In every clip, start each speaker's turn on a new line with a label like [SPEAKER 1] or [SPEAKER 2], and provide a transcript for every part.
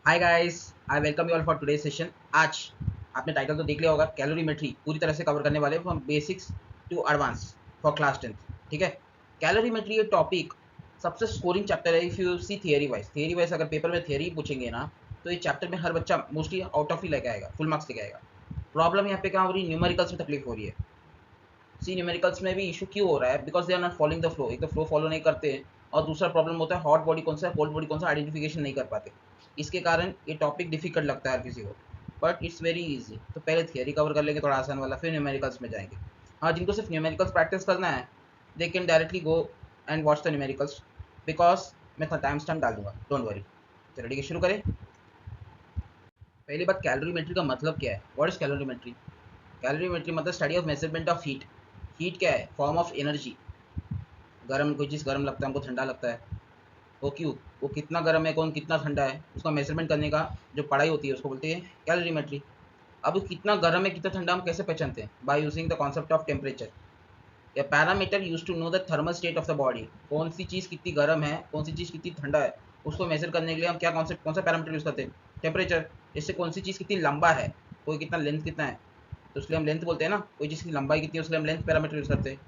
[SPEAKER 1] Hi guys, I welcome you all for today's session. आज आपने title तो देख लिया होगा, कैलोरीमेट्री पूरी तरह से कवर करने वाले from basics to advance for class 10th। ठीक है, कैलोरीमेट्री ये टॉपिक सबसे स्कोरिंग चैप्टर है। If you see theory wise अगर पेपर में थियरी पूछेंगे ना, तो ये चैप्टर में हर बच्चा मोस्टली आउट ऑफ ही लेके आएगा, फुल मार्क्स लेके आएगा। प्रॉब्लम यहाँ पे क्या हो रही है, न्यूमेरिकल्स में तकलीफ हो रही है। सी न्यूमेरिकल्स में भी इशू क्यों हो रहा है, because they are not following the flow. एक तो फ्लो फॉलो नहीं करते हैं, और दूसरा प्रॉब्लम होता है हॉट बॉडी कौन सा है, कोल्ड बॉडी कौन सा, आइडेंटिफिकेशन नहीं कर पाते। इसके कारण ये टॉपिक डिफिकल्ट लगता है हर किसी को, बट इट्स वेरी इजी। तो पहले थियरी कवर कर लेंगे थोड़ा आसान वाला, फिर न्यूमेरिकल्स में जाएंगे। हाँ, जिनको सिर्फ न्यूमेरिकल्स प्रैक्टिस करना है, they can directly go and watch the numericals, because मैं टाइम स्टैम्प डाल दूंगा, डोंट वरी। चलो ठीक है, शुरू करें। पहली बात, कैलोरीमेट्री का मतलब क्या है? What is calorimetry? कैलोरीमेट्री मतलब study of measurement of heat. Heat क्या है? Form of energy. गर्म, कोई चीज़ गर्म लगता है हमको, ठंडा लगता है, वो क्यों? वो कितना गर्म है, कौन कितना ठंडा है, उसका मेजरमेंट करने का जो पढ़ाई होती है उसको बोलते हैं कैलोरीमेट्री। अब वो कितना गर्म है कितना ठंडा हम कैसे पहचानते हैं? By using the concept of temperature. या parameter use to know the thermal state of the body. कौन सी चीज़ कितनी गर्म है, कौन सी चीज़ कितनी ठंडा है, उसको मेजर करने के लिए हम क्या कॉन्सेप्ट, कौन सा पैरामीटर यूज़ करते हैं? टेम्परेचर। इससे कौन सी चीज़ कितनी लंबा है, कोई कितना लेंथ कितना है, तो इसलिए हम लेंथ बोलते हैं ना। कोई चीज़ की लंबाई कितनी है उसके लिए हम लेंथ पैरामीटर यूज़ करते हैं।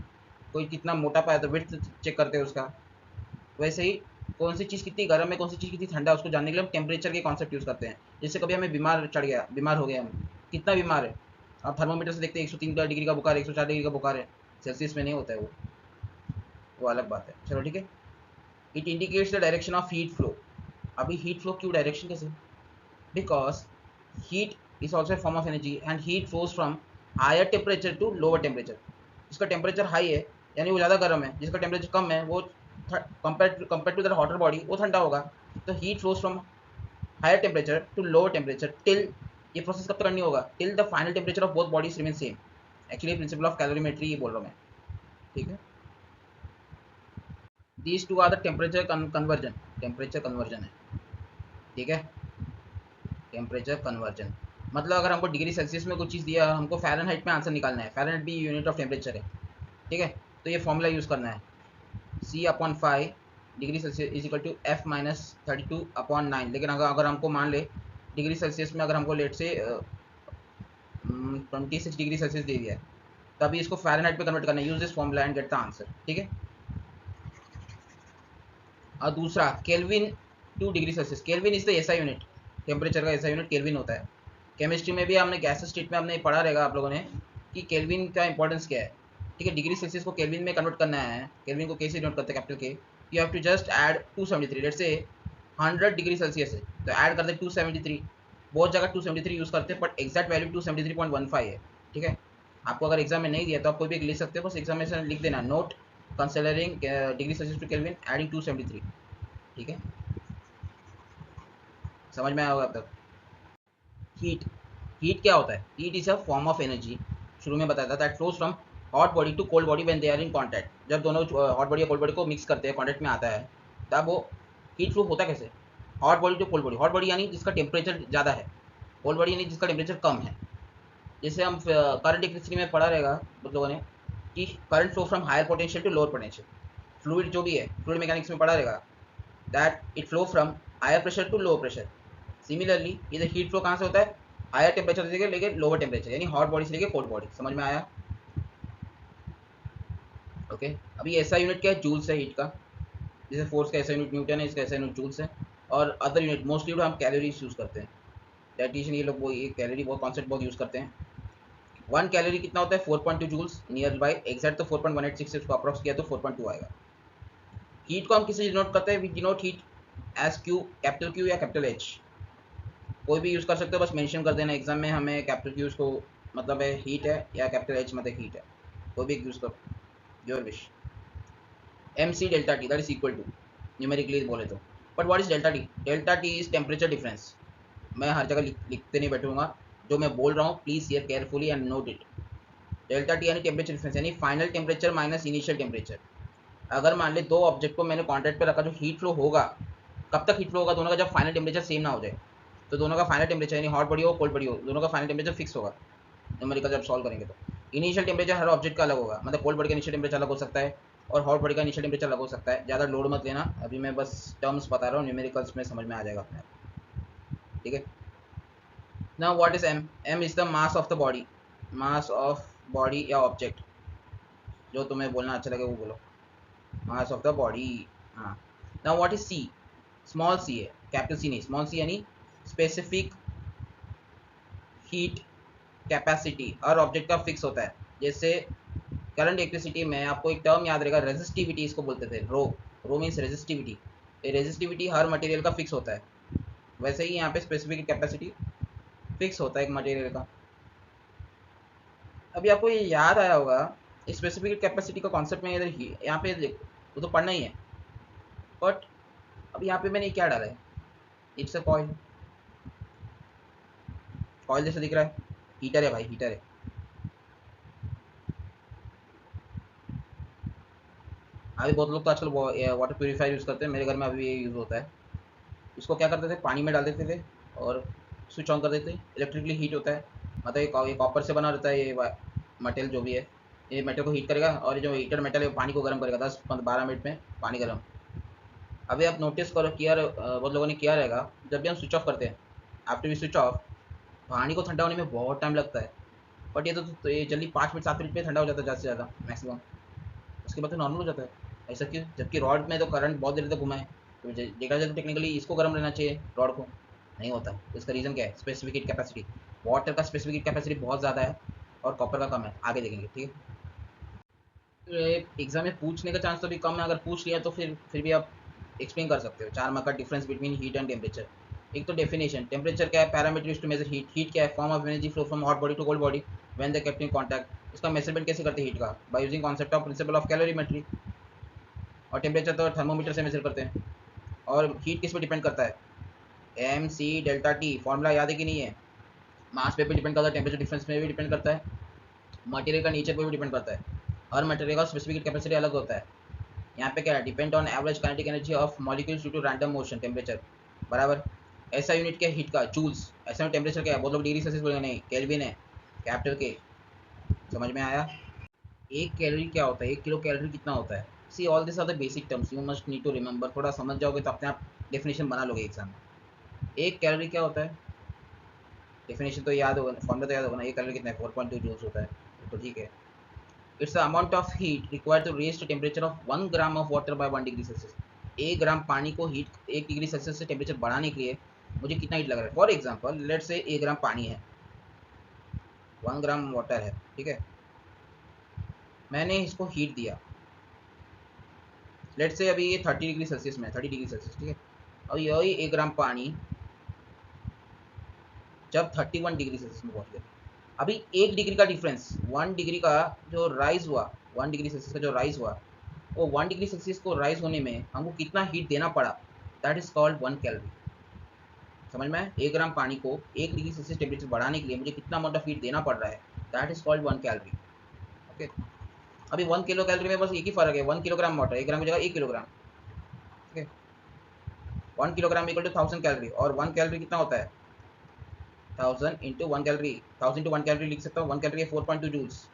[SPEAKER 1] कोई कितना मोटा पाया तो विड्थ चेक करते हैं उसका। वैसे ही कौन सी चीज़ कितनी गर्म है, कौन सी चीज़ कितनी ठंडा है, उसको जानने के लिए हम टेम्परेचर के कॉन्सेप्ट यूज़ करते हैं। जैसे कभी हमें बीमार चढ़ गया, बीमार हो गए हम, कितना बीमार है, आप थर्मोमीटर से देखते हैं 103 डिग्री का बुखार है, 104 डिग्री का बुखार है। सेल्सियस में नहीं होता है वो अलग बात है। चलो ठीक है। It indicates the direction of heat flow. अभी हीट फ्लो क्यों, डायरेक्शन कैसे? Because heat is also form of energy and heat flows from higher temperature to lower temperature. जिसका टेम्परेचर हाई है यानी वो ज़्यादा गर्म है, जिसका टेम्परेचर कम है वो compare to the hotter body वो ठंडा होगा। तो heat flows from higher temperature to lower temperature till, ये प्रोसेस कब तक करनी होगा? Till the final temperature of both bodies remain same. Actually principle of calorimetry ये बोल रहा हूँ मैं। ठीक है, these two are the temperature conversion. Temperature conversion है, ठीक है। टेम्परेचर कन्वर्जन मतलब अगर हमको डिग्री सेल्सियस में कुछ चीज़ दिया, हमको फ़ारेनहाइट में आंसर निकालना है। फ़ारेनहाइट भी यूनिट ऑफ टेम्परेचर है, ठीक है। तो ये फॉर्मूला यूज़ करना है, C/5 degree Celsius is equal to F-32/9। लेकिन अगर अगर हमको मान ले डिग्री सेल्सियस में, अगर हमको लेट से 26 डिग्री सेल्सियस दे दिया है, तो अभी इसको फ़ारेनहाइट में कन्वर्ट करना है। Use this formula and get the answer, ठीक है। और दूसरा kelvin two degree Celsius. Kelvin is the SI unit, temperature का एसआई यूनिट केल्विन होता है। केमिस्ट्री में भी हमने गैस स्टेट में हमने पढ़ा रहेगा आप लोगों ने कि केल्विन का इंपॉर्टेंस क्या है, ठीक है। डिग्री सेल्सियस को केल्विन में कन्वर्ट करना है। केल्विन को कैसे नोट करते हैं? कैपिटल के। You have to just add 273। Let's say 100 degree Celsius है तो ऐड कर दे 273। बहुत जगह 273 यूज़ करते हैं, बट एक्जैक्ट वैल्यू 273.15 है, ठीक है। आपको अगर एग्जाम में नहीं दिया तो आप कोई भी लिख सकते हो, बस एग्जाम में लिख देना note considering degree Celsius to Kelvin adding 273, ठीक है। समझ में आया होगा अब तक। हीट, हीट क्या होता है? Heat is a form of energy, शुरू में बताया था, that flows from hot body to cold body when they are in contact. जब दोनों हॉट बॉडी या कोल्ड बॉडी को मिक्स करते हैं, कांटेक्ट में आता है, तब वो हीट फ्लो होता कैसे? Hot body to cold body. Hot body यानी जिसका टेम्परेचर ज़्यादा है, कोल्ड बॉडी यानी जिसका टेम्परेचर कम है। जैसे हम करंट इलेक्ट्रिसिटी में पढ़ा रहेगा आप लोगों ने कि current flow from higher potential to lower potential. Fluid जो भी है, फ्लूइड मैकेनिक्स में पढ़ा रहेगा that it flow from higher pressure to lower pressure. Similarly ये हीट फ्लो कहाँ से होता है? हायर टेम्परेचर से लेके लोअर टेम्परेचर, यानी हॉट बॉडी से लेके कोल्ड बॉडी। समझ में आया? ओके। अभी ऐसा यूनिट क्या है? जूल्स है हीट का। जैसे फोर्स का ऐसा यूनिट न्यूटन है, इसका ऐसा यूनिट जूल्स है। और अदर यूनिट मोस्टली हम कैलोरीज यूज़ करते हैं। डाइटिशियन ये लोग वो ये कैलोरी बहुत कॉन्सेप्ट बहुत यूज़ करते हैं। 1 कैलोरी कितना होता है? 4.2 जूल्स नियर बाई। एग्जैक्ट तो 4.186 है, उसको अप्रॉक्स किया तो 4.2 आएगा। हीट को हम किसी डिनोट करते हैं? We denote heat as Q, capital Q या कैपिटल एच, कोई भी यूज़ कर सकते हो, बस मेंशन कर देना एग्जाम में हमें कैपिटल क्यू उसको मतलब है हीट है, या कैपिटल एच मतलब हीट है, कोई भी यूज़ करो, your wish. M C delta T that is equal to, numerically बोले तो। But what is delta T? Delta T is temperature difference. मैं हर जगह लिखते नहीं बैठूंगा, जो मैं बोल रहा हूँ please here carefully and note it. Delta T यानी टेम्परेचर डिफरेंस, यानी final temperature minus initial temperature. अगर मान ले दो ऑब्जेक्ट को मैंने कॉन्टैक्ट पे रखा, जो हीट फ्लो होगा, कब तक हीट फ्लो होगा? दोनों का जब फाइनल टेम्परेचर सेम ना हो जाए। तो दोनों का फाइनल टेम्परेचर यानी हॉट बॉडी हो कोल्ड बॉडी हो, दोनों का फाइनल टेम्परेचर फिक्स होगा न्यूमेरिकल जब सॉल्व करेंगे तो। इनिशियल टेम्परेचर हर ऑब्जेक्ट का अलग होगा, मतलब कोल्ड बॉडी का इनिशियल टेम्परेचर अलग हो सकता है और हॉट बॉडी का इनिशियल टेम्परेचर अलग हो सकता है। ज़्यादा लोड मत लेना, अभी मैं बस टर्म्स बता रहा हूँ, न्यूमेरिकल्स में समझ में आ जाएगा अपने आप। ठीक है। Now what is M? M is the mass of the body, mass of body या ऑब्जेक्ट, जो तुम्हें बोलना अच्छा लगे वो बोलो, मास ऑफ द बॉडी। हाँ। Now what is C? Small C है, कैपिटल सी नहीं, स्मॉल सी यानी स्पेसिफिक हीट कैपेसिटी हर ऑब्जेक्ट का फिक्स होता है। जैसे करंट इलेक्ट्रिसिटी में आपको एक टर्म याद रहेगा, रेजिस्टिविटी इसको बोलते थे, रो। रो मीन्स रेजिस्टिविटी। ये रेजिस्टिविटी हर मटेरियल का फिक्स होता है, वैसे ही यहाँ पे स्पेसिफिक कैपेसिटी फिक्स होता है एक मटेरियल का। अभी आपको ये याद आया होगा, स्पेसिफिक कैपेसिटी का कॉन्सेप्ट में इधर यहाँ पे देखो, वो तो पढ़ना ही है, बट अब यहाँ पे मैंने क्या डाला है, इट्स अ कॉइल। कॉइल जैसा दिख रहा है, हीटर है भाई, हीटर है। अभी बहुत लोग तो आजकल वाटर प्योरीफायर यूज़ करते हैं, मेरे घर में अभी ये यूज़ होता है। इसको क्या करते थे, पानी में डाल देते थे और स्विच ऑन कर देते, इलेक्ट्रिकली हीट होता है। मतलब ये कॉपर से बना रहता है, ये मटेरियल जो भी है, ये मेटल को हीट करेगा और ये जो हीटर मेटल है पानी को गर्म करेगा 10-12 मिनट में पानी गर्म। अभी आप नोटिस करो, बहुत लोगों ने किया रहेगा, जब भी हम स्विच ऑफ करते हैं, आफ्टर वी स्विच ऑफ, पानी को ठंडा होने में बहुत टाइम लगता है, बट ये तो ये जल्दी 5 मिनट 7 मिनट में ठंडा हो जाता है, ज़्यादा से ज़्यादा मैक्सिमम। उसके बाद तो नॉर्मल हो जाता है। ऐसा क्यों? जबकि रॉड में तो करंट बहुत देर तक घुमा है, तो देखा जाए तो टेक्निकली इसको गर्म रहना चाहिए, रॉड को। नहीं होता। तो इसका रीज़न क्या है? Specific heat capacity. वाटर का स्पेसिफिक हीट कैपेसिटी बहुत ज़्यादा है और कॉपर का कम है, आगे देखेंगे, ठीक है। एग्जाम में पूछने का चांस तो भी कम है, अगर पूछ लिया तो फिर भी आप एक्सप्लेन कर सकते हो। 4 मार्क का difference between heat and temperature. एक तो डेफिनेशन, टेम्परेचर क्या है? Parameter used to measure heat. Heat क्या है? Form of energy flow from hot body to cold body when they kept in contact. इसका मेजरमेंट कैसे करते हैं हीट का? By using concept of principle of calorimetry. और टेम्परेचर तो thermometer से मेजर करते हैं। और हीट किस पे डिपेंड करता है? M C delta T, formula याद है कि नहीं है? मास पे भी डिपेंड करता है, टेम्परेचर डिफरेंस में भी डिपेंड करता है, मटेरियल का नेचर पे भी डिपेंड करता है। हर मटेरियल का स्पेसिफिक कैपेसिटी अलग होता है। यहाँ पे क्या है? Depend on average kinetic energy of molecules due to random motion. Temperature बराबर ऐसा यूनिट क्या है हीट का? जूल्स। ऐसे में टेम्परेचर क्या है? बहुत लोग डिग्री सेल्सियस बोलेंगे, नहीं, केल्विन है, कैपिटल के। समझ में आया? एक कैलोरी क्या होता है? 1 किलो कैलोरी कितना होता है? See all this are the basic terms you must need to remember. थोड़ा समझ जाओगे तो अपने आप डेफिनेशन बना लोगे एग्जाम में। एक कैलोरी क्या होता है? डेफिनेशन तो याद होगा, फॉर्मूला तो याद होगा ना। एक कैलोरी कितना है? 4.2 जूल्स होता है, तो ठीक है। It's the amount of heat required to raise the temperature of 1 gram of water by 1 degree Celsius. 1 gram पानी को हीट 1 डिग्री सेल्सियस से टेम्परेचर बढ़ाने के लिए मुझे कितना हीट लग रहा है? फॉर एग्जाम्पल लेट से 1 ग्राम पानी है, 1 ग्राम वाटर है, ठीक है। मैंने इसको हीट दिया, लेट से अभी ये 30 डिग्री सेल्सियस में है, 30 डिग्री सेल्सियस, ठीक है। और यही 1 ग्राम पानी जब 31 डिग्री सेल्सियस में पहुंच गया, अभी 1 डिग्री का डिफरेंस, 1 डिग्री का जो राइज हुआ, 1 डिग्री सेल्सियस का जो राइज हुआ, वो 1 डिग्री सेल्सियस को राइज होने में हमको कितना हीट देना पड़ा? That is called 1 calorie. समझ में आया? 1 ग्राम पानी को 1 डिग्री सेल्सियस टेम्परेचर बढ़ाने के लिए मुझे कितना अमाउंट ऑफ हीट देना पड़ रहा है? That is called 1 calorie. Okay. अभी 1 किलो कैलोरी में बस एक ही फर्क है, 1 किलोग्राम वाटर, 1 ग्राम की जगह 1 किलोग्राम, ठीक है। 1 किलोग्राम इक्वल टू 1000 कैलोरी, और 1 कैलोरी कितना होता है? 1000 इंटू 1 कैलोरी, 1000 इंटू 1 कैलोरी लिख सकता हूँ। 1 कैलोरी 4.2 जूल्स,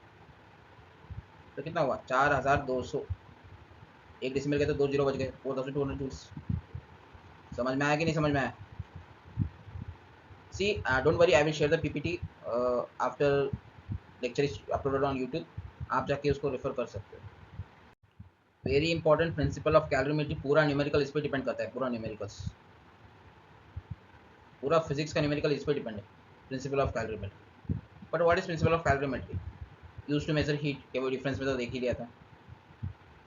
[SPEAKER 1] तो कितना हुआ? 4200। एक डिसिमल के तो 2 जीरो बच गए, 4200 जूल्स। समझ में आया कि नहीं समझ में आया? See don't worry, I will share the PPT after lecture is uploaded on YouTube. आप जाके उसको रेफर कर सकते हो। Very important principle of calorimetry, पूरा न्यूमेरिकल इस पर डिपेंड करता है, पूरा न्यूमेरिकल्स, पूरा फिजिक्स का न्यूमेरिकल इस पर डिपेंड है, principle of calorimetry. But what is principle of calorimetry? Use to measure heat के वो डिफरेंस में तो देख ही लिया था।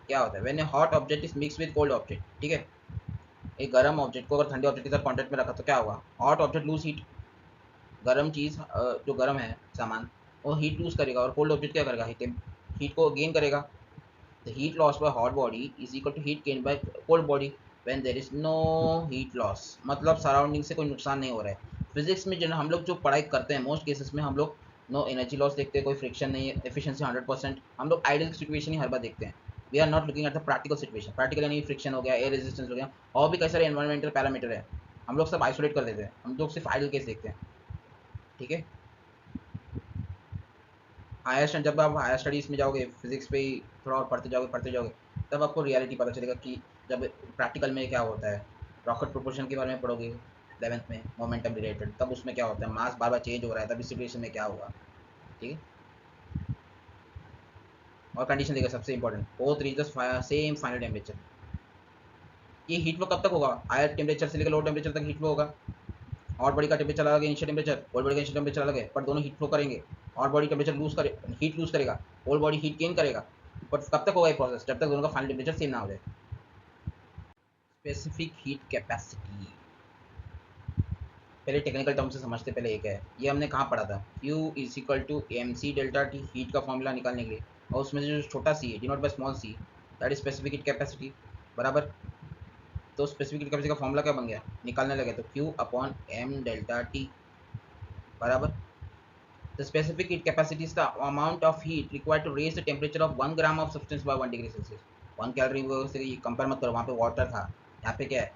[SPEAKER 1] क्या होता है? When A hot object is mix with cold object, ठीक है। एक गर्म ऑब्जेक्ट को अगर ठंडे ऑब्जेक्ट के साथ कॉन्टेक्ट में रखा तो क्या होगा? Hot object lose heat. गर्म चीज़ जो गर्म है सामान, वो हीट लूज करेगा, और कोल्ड ऑब्जेक्ट क्या करेगा? हीट को गेन करेगा। The heat loss by hot body is equal to heat gain by cold body when there is no heat loss. मतलब सराउंडिंग से कोई नुकसान नहीं हो रहा है। फिजिक्स में जो हम लोग जो पढ़ाई करते हैं मोस्ट केसेस में हम लोग नो एनर्जी लॉस देखते हैं, कोई फ्रिक्शन नहीं है, एफिशिएंसी 100%। हम लोग आइडियल सिचुएशन ही हर बार देखते हैं। We are not looking at the practical situation. Practical यानी फ्रिक्शन हो गया, एयर रेजिस्टेंस हो गया, और भी कई सारे एनवायरमेंटल पैरामीटर है, हम लोग सब आइसोलेट कर देते हैं। हम लोग सिर्फ आइडियल केस देखते हैं, ठीक है। जब आप हायर स्टडीज़ में जाओगे, फिजिक्स पे ही थोड़ा और पढ़ते जाओगे, तब आपको रियलिटी पता चलेगा कि जब प्रैक्टिकल में क्या होता है। रॉकेट प्रोपोर्शन के बारे में पढ़ोगे, 11th में मोमेंटम रिलेटेड, तब उसमें क्या होता है, मास बार बार चेंज हो रहा है, तब इस सिचुएशन में क्या होगा, ठीक है। और कंडीशन देखिए सबसे important, both reach the same final temperature. ये हीट फ्लो कब तक होगा, हायर टेम्परेचर से लेकर लो टेम्परेचर तक हीट फ्लो होगा। हॉट बॉडी का टेम्परेचर अलग है, इनिशियल टेम्परेचर, कोल्ड बॉडी का इनिशियल टेम्परेचर अलग है, पर दोनों हीट फ्लो करेंगे। हॉट बॉडी टेम्परेचर लूज करे, हीट लूज करेगा, कोल्ड बॉडी हीट गेन करेगा। बट कब तक होगा ये प्रोसेस, जब तक दोनों का फाइनल टेम्परेचर सेम ना हो जाए। स्पेसिफिक हीट कैपेसिटी, पहले टेक्निकल टर्म से समझते, पहले एक है, ये हमने कहाँ पढ़ा था, Q is equal to M C delta T, heat का फॉर्मूला निकालने के लिए, और उसमें से जो छोटा सी है denote by small C, that is specific heat capacity, बराबर। तो स्पेसिफिक हीट कैपेसिटी का फॉर्मूला क्या बन गया, निकालने लगे तो Q upon M delta T, बराबर। The specific heat capacity is the amount of heat required to raise the temperature of 1 gram of substance by 1 degree Celsius. 1 calorie से compare मत करो, वहाँ पे वाटर था, यहाँ पे क्या है,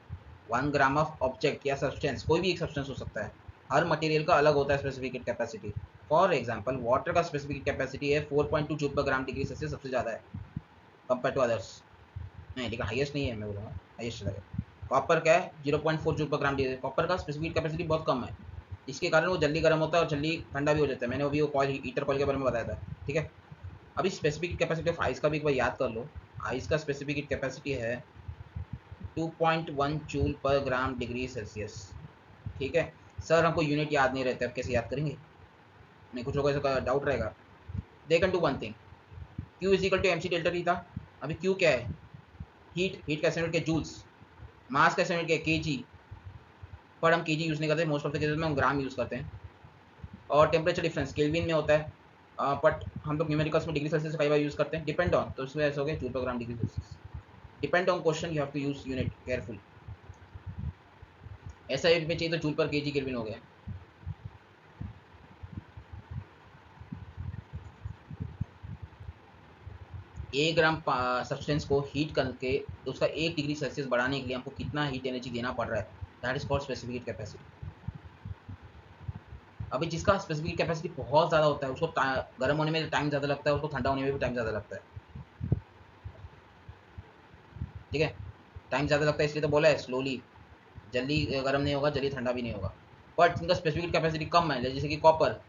[SPEAKER 1] 1 ग्राम ऑफ ऑब्जेक्ट या सब्सटेंस, कोई भी एक सब्सटेंस हो सकता है, हर मटेरियल का अलग होता है specific heat capacity. For example water का स्पेसिफिक हीट कैपेसिटी है 4.2 joule per gram degree Celsius, सबसे ज़्यादा है कंपेयर टू अदर्स, नहीं लेकिन हाईएस्ट नहीं है, मैं बोलूँगा हाईएस्ट है। कॉपर क्या है 0.4 joule per gram degree, copper का स्पेसिफिक कैपेसिटी बहुत कम है, इसके कारण वो जल्दी गर्म होता है और जल्दी ठंडा भी हो जाता है। मैंने अभी वो कॉइल हीटर कॉइल के बारे में बताया था, ठीक है। अभी स्पेसिफिक कैपेसिटी ऑफ आइस का भी एक बार याद कर लो, आइस का स्पेसिफिक कैपेसिटी है 2.1 joule per gram degree Celsius, ठीक है। सर हमको यूनिट याद नहीं रहता, अब कैसे याद करेंगे, नहीं कुछ लोगों को ऐसा डाउट रहेगा। They can do one thing, Q is equal to M C delta T था, अभी Q क्या है, हीट का यूनिट क्या जूल्स, मास का यूनिट क्या के जी, पर हम के जी यूज़ नहीं करते, मोस्ट ऑफ द केसेस में हम ग्राम यूज़ करते हैं। और टेम्परेचर डिफरेंस केल्विन में होता है, बट हम लोग न्यूमेरिकल्स में डिग्री सेल्सियस कई बार यूज़ करते हैं, डिपेंड ऑन, तो इसमें ऐसा हो गया joule per gram degree Celsius, depend on question you have to use unit careful. ऐसा यूनिट में चाहिए तो जूल पर केजी केल्विन हो गया। एक ग्राम सब्सटेंस को हीट करके उसका 1 डिग्री सेल्सियस बढ़ाने के लिए हमको कितना हीट एनर्जी देना पड़ रहा है, that is called specific heat capacity. अभी जिसका स्पेसिफिक कैपेसिटी बहुत ज़्यादा होता है उसको गर्म होने में टाइम ज़्यादा लगता है, उसको ठंडा होने में भी टाइम ज़्यादा लगता है, ठीक है। टाइम ज़्यादा लगता है इसलिए तो बोला है स्लोली, जल्दी गर्म नहीं होगा, जल्दी ठंडा भी नहीं होगा। बट इनका स्पेसिफिक कैपेसिटी कम है, जैसे कि कॉपर,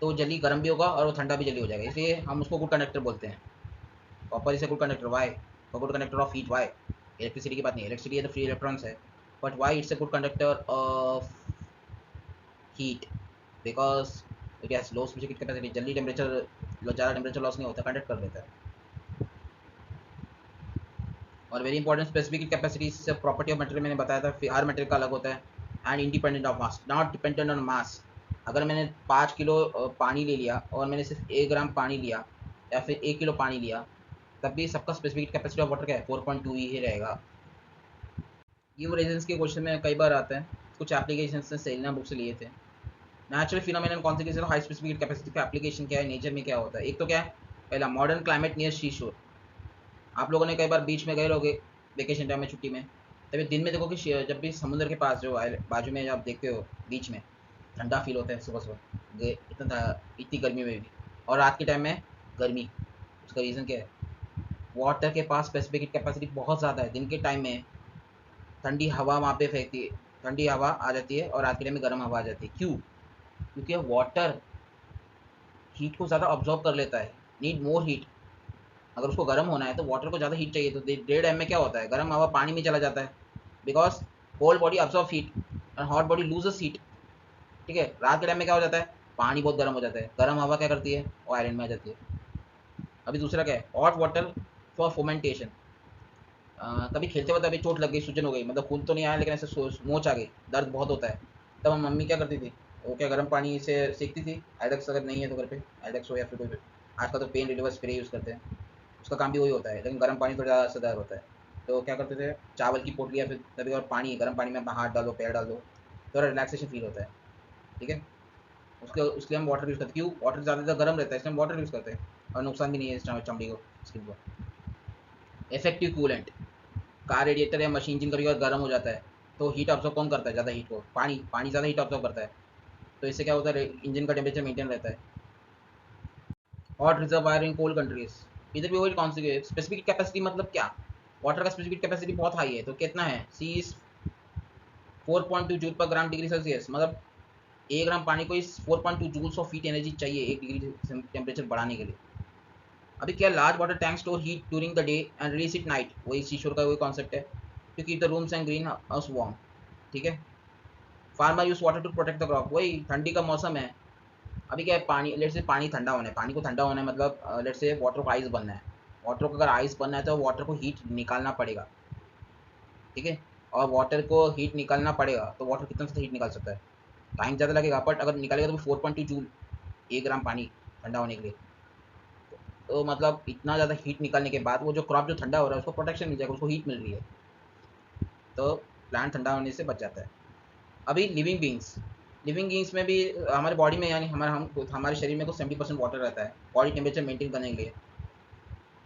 [SPEAKER 1] तो जल्दी गर्म भी होगा और वो ठंडा भी जल्दी हो जाएगा, इसलिए हम उसको गुड कंडक्टर बोलते हैं। Copper is a good conductor, why, good conductor of heat, why, electricity की बात नहीं, इलेक्ट्रिसिटी है तो फ्री इलेक्ट्रॉन्स है, but why it's a good conductor of heat, because it has low specific capacity, जल्दी temperature, ज़्यादा टेम्परेचर लॉस नहीं होता, कंडक्ट कर देता है। और वेरी इंपॉर्टेंट स्पेसिफिक कैपेसिटी से प्रॉपर्टी ऑफ मटेरियल मैंने बताया था, हर मटेरियल का अलग होता है, and independent of mass, not dependent on मास। अगर मैंने 5 किलो पानी ले लिया और मैंने सिर्फ 1 ग्राम पानी लिया या फिर 1 किलो पानी लिया, तब भी सबका स्पेसिफिक कैपेसिटी ऑफ वाटर क्या है 4.2 ही रहेगा। ये वो रीजन्स के क्वेश्चन में कई बार आते हैं, कुछ एप्लीकेशन से सेलिना बुक से लिए थे। नेचुरल फिनोमेनन कौन से किसी हाई स्पेसिफिक कैपेसिटी का एप्लीकेशन क्या है, नेचर में क्या होता है, एक तो क्या है, पहला मॉडर्न क्लाइमेट नियर सी शोर। आप लोगों ने कई बार बीच में गए रहोगे वेकेशन टाइम में, छुट्टी में, तभी दिन में देखो कि जब भी समुद्र के पास जो बाजू में आप देखते हो बीच में, ठंडा फील होता है सुबह सुबह, इतनी गर्मी में भी, और रात के टाइम में गर्मी। उसका रीज़न क्या है, वाटर के पास स्पेसिफिक कैपेसिटी बहुत ज़्यादा है, दिन के टाइम में ठंडी हवा वहाँ पे फेंकती है, ठंडी हवा आ जाती है और रात के टाइम में गर्म हवा आ जाती है, क्यों, क्योंकि वाटर हीट को ज़्यादा ऑब्जॉर्व कर लेता है, नीड मोर हीट। अगर उसको गर्म होना है तो वाटर को ज़्यादा हीट चाहिए, तो डे टाइम में क्या होता है, गर्म हवा पानी में चला जाता है, because cold body absorb heat and hot body loses heat, ठीक है। रात के टाइम में क्या हो जाता है, पानी बहुत गर्म हो जाता है, गर्म हवा क्या करती है, वो आयरन में आ जाती है। अभी दूसरा क्या है, हॉट वाटर फॉर फोमेंटेशन। कभी खेलते वक्त अभी चोट लग गई, सूजन हो गई, मतलब खून तो नहीं आया लेकिन ऐसे मोच आ गई, दर्द बहुत होता है, तब हम मम्मी क्या करती थी, वो क्या गर्म पानी से सीखती थी, आइडक्स अगर नहीं है तो घर पे आइडक्स हो या फिर कोई, आजकल तो पेन रिलीवर स्प्रे यूज़ करते हैं, उसका काम भी वही होता है, लेकिन गर्म पानी थोड़ा ज़्यादा असरदार होता है। तो क्या करते थे, चावल की पोटली या फिर कभी और पानी, गर्म पानी में हाथ डाल दो, पैर डाल दो, थोड़ा रिलैक्सेशन फील होता है, ठीक है। उसके लिए हम वाटर यूज़ करते हैं, क्यों, वाटर ज़्यादा गर्म रहता है इसलिए हम वाटर यूज़ करते हैं, और नुकसान भी नहीं है इस चमड़ी को, स्किन को। इफेक्टिव कूलेंट, कार रेडिएटर या मशीन इंजन कभी अगर गर्म हो जाता है तो हीट ऑब्जॉर्व कौन करता है ज़्यादा हीट को, पानी ज़्यादा हीट ऑब्जॉर्व करता है, तो इससे क्या होता है, इंजन का टेम्परेचर मेंटेन रहता है। Hot reservoir in cold countries, इधर भी वही कौन सी स्पेसिफिक कैपेसिटी, मतलब क्या, वाटर का स्पेसिफिक कैपेसिटी बहुत हाई है, तो कितना है, सी is 4.2 joule per gram degree Celsius, मतलब 1 ग्राम पानी को इस 4.2 जूल्स ऑफ हीट एनर्जी चाहिए 1 डिग्री टेम्परेचर बढ़ाने के लिए। अभी क्या, large water tank store heat during the day and release it night, वही शीशोर का वही कॉन्सेप्ट है, to keep the rooms and greenhouse warm. ठीक है, farmer use water to protect the crop, वही ठंडी का मौसम है। अभी क्या है, पानी लेट से पानी ठंडा होना है, पानी को ठंडा होना है मतलब लेट से वाटर को आइस बनना है। वाटर को अगर आइस बनना है तो वाटर को हीट निकालना पड़ेगा। ठीक है, और वाटर को हीट निकालना पड़ेगा तो वाटर कितना से हीट निकाल सकता है, टाइम ज़्यादा लगेगा, बट अगर निकालेगा तो 4.2 जूल 1 ग्राम पानी ठंडा होने के लिए। तो मतलब इतना ज़्यादा हीट निकालने के बाद वो जो क्रॉप जो ठंडा हो रहा है उसको प्रोटेक्शन मिल जाएगा, उसको हीट मिल रही है, तो प्लांट ठंडा होने से बच जाता है। अभी लिविंग बींग्स में भी हमारे बॉडी में यानी हमारे शरीर में कुछ 70% वाटर रहता है बॉडी टेम्परेचर मेंटेन करने के लिए।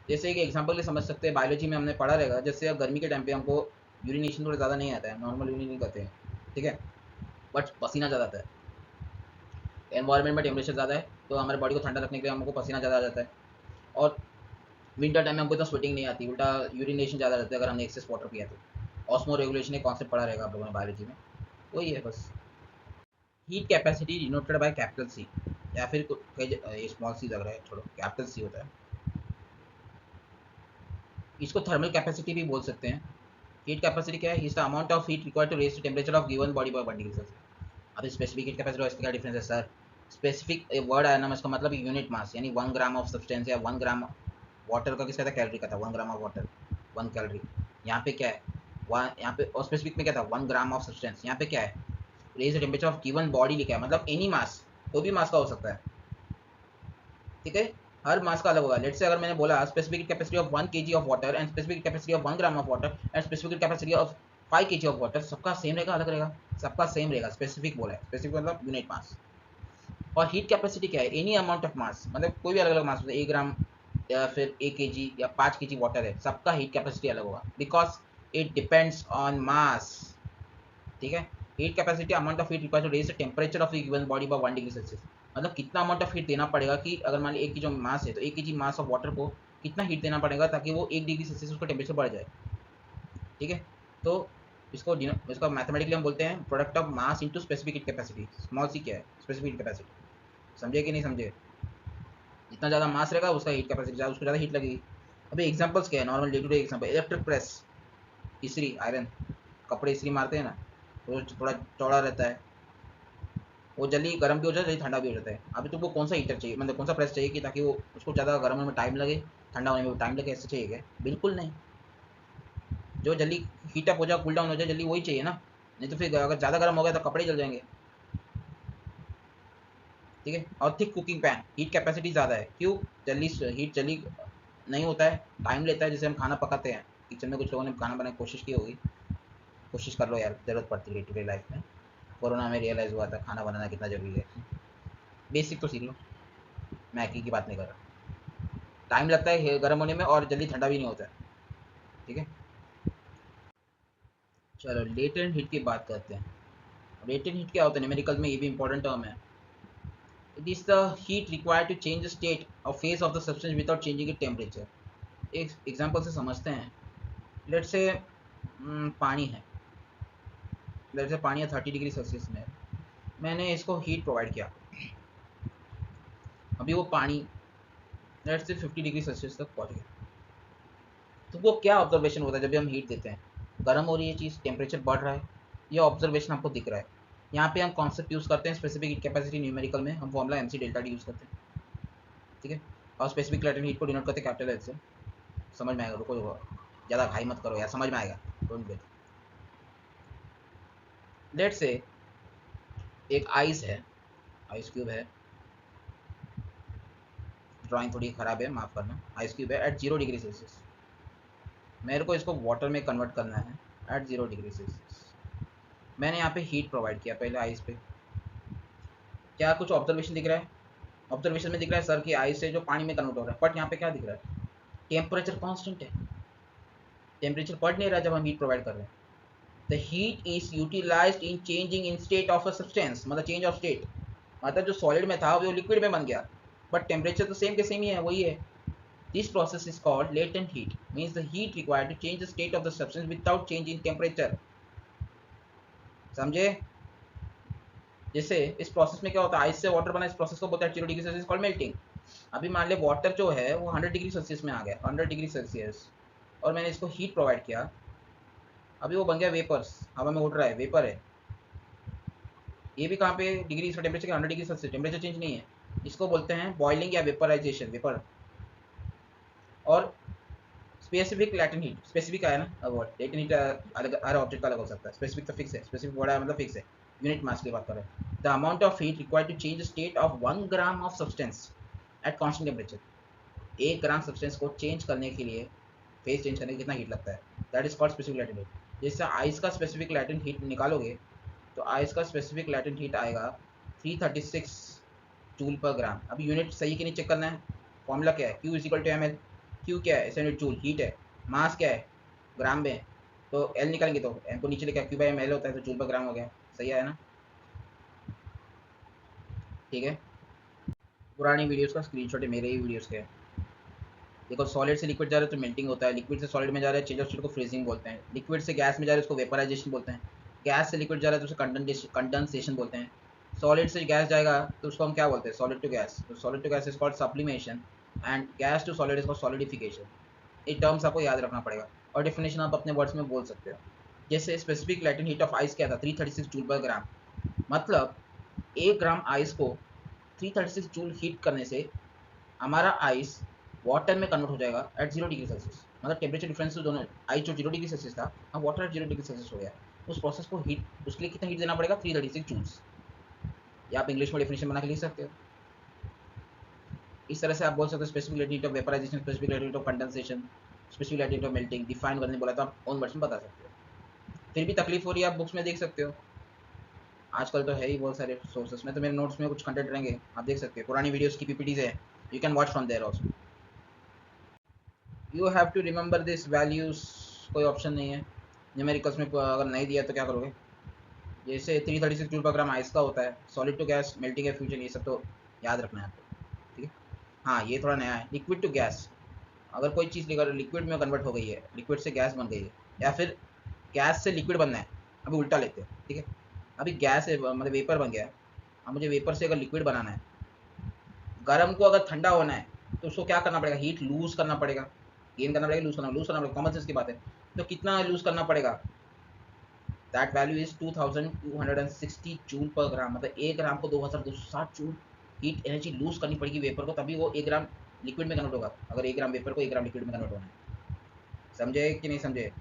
[SPEAKER 1] जैसे कि एग्जांपल ले समझ सकते हैं, बायोलॉजी में हमने पढ़ा रहेगा, जैसे अब गर्मी के टाइम पे हमको यूरिनेशन थोड़ा ज़्यादा नहीं आता है, नॉर्मल यूरिन नहीं करते हैं, ठीक है, बट पसीना ज़्यादा आता है। एनवायरमेंट में टेम्परेचर ज़्यादा है तो हमारे बॉडी को ठंडा रखने के लिए हमको पसीना ज़्यादा आ जाता है, और विंटर टाइम में हमको इतना स्वेटिंग नहीं आती, उल्टा यूरिनेशन ज़्यादा रहता है अगर हमने एक्सेस वाटर पिया तो। ऑस्मो रेगुलेशन एक कॉन्सेप्ट पढ़ा रहेगा आप लोगों ने बायोलॉजी में, वही है बस। Heat capacity denoted by capital C, या फिर स्मॉल सी लग रहा है, छोड़ो, कैपिटल सी होता है। इसको थर्मल कैपेसिटी भी बोल सकते हैं। हीट कैपेसिटी क्या है, is the amount of heat required to raise the temperature of given body by 1 degree Celsius. अब स्पेसिफिक हीट कैपेसिटी और इसका क्या डिफरेंस है सर? स्पेसिफिक वर्ड आया ना, इसका मतलब यूनिट मास, यानी 1 ग्राम ऑफ सब्सटेंस या 1 ग्राम वाटर का किसका था, कैलोरी का था, 1 ग्राम ऑफ वाटर 1 कैलोरी। यहाँ पे क्या है, यहाँ पे, और स्पेसिफिक में क्या था, 1 ग्राम ऑफ सब्सटेंस। यहाँ पे क्या है, raise the temperature of given body लिखा है, मतलब एनी मास, कोई भी मास का हो सकता है। ठीक है, हर मास का अलग होगा। लेट्स से अगर मैंने बोला specific capacity of 1 kg of water and specific capacity of 1 gram of water and specific capacity of 5 kg of water, सबका सेम रहेगा अलग रहेगा? सबका सेम रहेगा। स्पेसिफिक बोला है, स्पेसिफिक मतलब यूनिट मास। और हीट कैपेसिटी क्या है, एनी अमाउंट ऑफ मास, मतलब कोई भी अलग अलग मास होता है, 1 ग्राम या फिर 1 kg या 5 kg वाटर है, सबका हीट कैपेसिटी अलग होगा, because it depends on mass. ठीक है, heat capacity amount of heat required to raise the temperature of given body by 1 degree Celsius, मतलब कितना अमाउंट ऑफ हीट देना पड़ेगा कि अगर मान ली 1 की जो मास है तो 1 kg मास ऑफ वाटर को कितना हीट देना पड़ेगा ताकि वो 1 डिग्री सेल्सियस उसका टेम्परेचर बढ़ जाए। ठीक है, तो इसका मैथमेटिकली हम बोलते हैं product of mass into specific heat capacity. Small C क्या है, स्पेसिफिक हीट कैपेसिटी, समझे कि नहीं समझे? जितना ज़्यादा मास रहेगा उसका हीट कैपेसिटी ज़्यादा, उसको ज़्यादा हीट लगेगी। अभी एग्जांपल्स क्या है, normal day to day example, electric press, इस्त्री, आयरन, कपड़े इस्त्री मारते हैं ना, तो थोड़ा चौड़ा रहता है, वो जल्दी गर्म भी हो जाता है, जल्दी ठंडा भी हो जाता है। अभी तुमको कौन सा हीटर चाहिए, मतलब कौन सा प्रेस चाहिए कि ताकि वो उसको ज़्यादा गर्म होने में टाइम लगे, ठंडा होने में टाइम लगे, ऐसे चाहिए क्या? बिल्कुल नहीं। जो जल्दी हीट अप हो जाए, कूल डाउन हो जाए जल्दी, वही चाहिए ना। नहीं तो फिर अगर ज़्यादा गर्म हो गया तो कपड़े जल जाएंगे। ठीक है, और thick cooking pan, heat capacity ज़्यादा है, क्यों? जल्दी हीट जल्दी नहीं होता है, टाइम लेता है। जैसे हम खाना पकाते हैं किचन में, कुछ लोगों ने खाना बनाने की कोशिश की होगी, कोशिश कर लो यार, ज़रूरत पड़ती है डे टू डे लाइफ में। कोरोना में रियलाइज़ हुआ था खाना बनाना कितना ज़रूरी है, बेसिक तो सीख लो, मैगी की बात नहीं कर रहा। टाइम लगता है गर्म होने में और जल्दी ठंडा भी नहीं होता है। ठीक है, चलो लेटेंट हीट की बात करते हैं। लेटेंट हीट क्या होता है, न्यूमेरिकल में ये भी इंपॉर्टेंट टर्म है। It is the heat required to change the state और phase of the substance without changing it temperature. एक एग्जांपल से समझते हैं। लेट्स से पानी है, लेट्स से पानी है 30 डिग्री सेल्सियस में, मैंने इसको हीट प्रोवाइड किया। अभी वो पानी लेट्स से 50 डिग्री सेल्सियस तक पहुंच गया, तो वो क्या ऑब्जर्वेशन होता है जब भी हम हीट देते हैं? गर्म हो रही है चीज़, टेम्परेचर बढ़ रहा है, ये ऑब्जर्वेशन आपको दिख रहा है। यहाँ पे हम कॉन्सेप्ट यूज़ करते हैं स्पेसिफिक हीट कैपेसिटी, न्यूमेरिकल में हम formula MC delta D use करते हैं। ठीक है, और स्पेसिफिक लेटेंट हीट को डिनोट करते हैं कैपिटल एल से। समझ में आएगा, रुको ज़्यादा घाई मत करो यार, समझ में आएगा, डोंट वेट। लेट्स से एक आइस है, आइस क्यूब है, ड्राइंग थोड़ी ख़राब है, माफ़ करना। आइस क्यूब है एट 0 डिग्री सेल्सियस, मेरे को इसको वाटर में कन्वर्ट करना है एट 0 डिग्री सेल्सियस। मैंने यहाँ पे हीट प्रोवाइड किया पहले आइस पे, क्या कुछ ऑब्जर्वेशन दिख रहा है? ऑब्जर्वेशन में दिख रहा है सर कि आइस से जो पानी में कन्वर्ट हो रहा है, बट यहाँ पे क्या दिख रहा है? टेम्परेचर कांस्टेंट है, टेम्परेचर बढ़ नहीं रहा जब हम हीट प्रोवाइड कर रहे हैं। The heat is utilised in changing in state of a substance, मतलब चेंज ऑफ स्टेट, मतलब जो सॉलिड में था वो लिक्विड में बन गया, बट टेम्परेचर तो सेम के सेम ही है, वही है। This process is called latent heat, means the heat required to change the state of the substance without change in temperature. समझे? जैसे इस प्रोसेस में क्या होता है, आइस से वाटर बना, इस प्रोसेस को बोलते हैं 0 डिग्री सेल्सियस कॉल्ड मेल्टिंग। अभी मान लिया वाटर जो है वो 100 डिग्री सेल्सियस में आ गया, 100 डिग्री सेल्सियस, और मैंने इसको हीट प्रोवाइड किया, अभी वो बन गया वेपर्स, हवा में उड़ रहा है, वेपर है। ये भी कहाँ पे डिग्री, इसका temperature 100 degree Celsius, temperature change नहीं है। इसको बोलते हैं बॉइलिंग या वेपराइजेशन, वेपर। और स्पेसिफिक लैटेंट हीट, स्पेसिफिक आया ना, अब लैटेंट हीट हर ऑब्जेक्ट का अलग हो सकता है, स्पेसिफिक तो फिक्स है, स्पेसिफिक वर्ड मतलब फिक्स है, यूनिट मास की बात करें। The amount of heat required to change the state of 1 gram of substance at constant temperature. 1 gram substance को चेंज करने के लिए, फेज चेंज करने के कितना हीट लगता है, that is called specific latent heat. जैसे आइस का स्पेसिफिक लैटेंट हीट निकालोगे तो आइस का स्पेसिफिक लैटेंट हीट आएगा 336 जूल पर ग्राम। अभी यूनिट सही कि नहीं चेक करना है, फॉर्मूला क्या है, Q is equal to M L. Q क्या है, ऐसे जूल, हीट है, मास क्या है, ग्राम में, तो एल निकालेंगे तो एम को नीचे लेके क्यू बाई एम एल होता है, तो जूल पर ग्राम हो गया, सही है ना? ठीक है, पुरानी वीडियोस का स्क्रीनशॉट है, मेरे ही वीडियोस के। देखो सॉलिड से लिक्विड जा रहा है तो मेल्टिंग होता है, लिक्विड से सॉलिड में जा रहा है, चेंज ऑफ स्टेट को फ्रीजिंग बोलते हैं, लिक्विड से गैस में जा रहा है उसको वेपराइजेशन बोलते हैं, गैस से लिक्विड जा रहा है तो उसे कंडेंसेशन बोलते हैं, सॉलिड से गैस जाएगा तो उसको हम क्या बोलते हैं, सॉलिड टू गैस, तो solid to gas is called sublimation, and gas to solid is called solidification. ये टर्म्स आपको याद रखना पड़ेगा, और डेफिनेशन आप अपने वर्ड्स में बोल सकते हो। जैसे specific latent heat of ice क्या था, 336 जूल पर ग्राम, मतलब 1 ग्राम आइस को 336 जूल हीट करने से हमारा आइस वाटर में कन्वर्ट हो जाएगा एट 0 डिग्री सेल्सियस। मतलब टेम्परेचर डिफरेंस तो दोनों, आइस जो 0 डिग्री सेल्सियस था, अब वाटर एट 0 डिग्री सेल्सियस हो गया। उस प्रोसेस को हीट, उसके लिए कितना हीट देना पड़ेगा, 336 जूल्स। या आप इंग्लिश में डेफिनेशन बना के लिख सकते हो। इस तरह से आप बोल सकते हो specific latent of vaporisation, specific latent of condensation, specific latent of melting. Define करने बोला तो आप ओन वर्ड्स में बता सकते हो। फिर भी तकलीफ हो रही है, आप बुक्स में देख सकते हो, आजकल तो है ही बहुत सारे सोर्सेस में, तो मेरे नोट्स में कुछ कंटेंट रहेंगे, आप देख सकते हो, पुरानी वीडियोस की पीपीटीज है, you can watch from there also. You have to remember this values, कोई ऑप्शन नहीं है न्यूमेरिकल्स में, अगर नहीं दिया तो क्या करोगे। जैसे 336 जूल पर ग्राम आइस का होता है, सॉलिड टू गैस, मेल्टिंग है, फ्यूजन, ये सब तो याद रखना है आपको, ठीक है। हाँ ये थोड़ा नया है, लिक्विड टू गैस, अगर कोई चीज़ लिक्विड में कन्वर्ट हो गई है, लिक्विड से गैस बन गई है, या फिर गैस से लिक्विड बनना है, अभी उल्टा लेते हैं, ठीक है। अभी गैस है, मतलब वेपर बन गया है, अब मुझे वेपर से अगर लिक्विड बनाना है, गर्म को अगर ठंडा होना है तो उसको क्या करना पड़ेगा, हीट लूज करना पड़ेगा, गेन करना पड़ेगा, लूज करना पड़ेगा, कॉमन सेंस की बात है। तो कितना लूज करना पड़ेगा, that value is 2260 joule per ग्राम, मतलब 1 ग्राम को 2260 जूल हीट एनर्जी लूज करनी पड़ेगी वेपर को, तभी वो 1 ग्राम लिक्विड में कन्वर्ट होगा, अगर 1 ग्राम वेपर को 1 ग्राम लिक्विड में कन्वर्ट होना है। समझे कि नहीं समझे?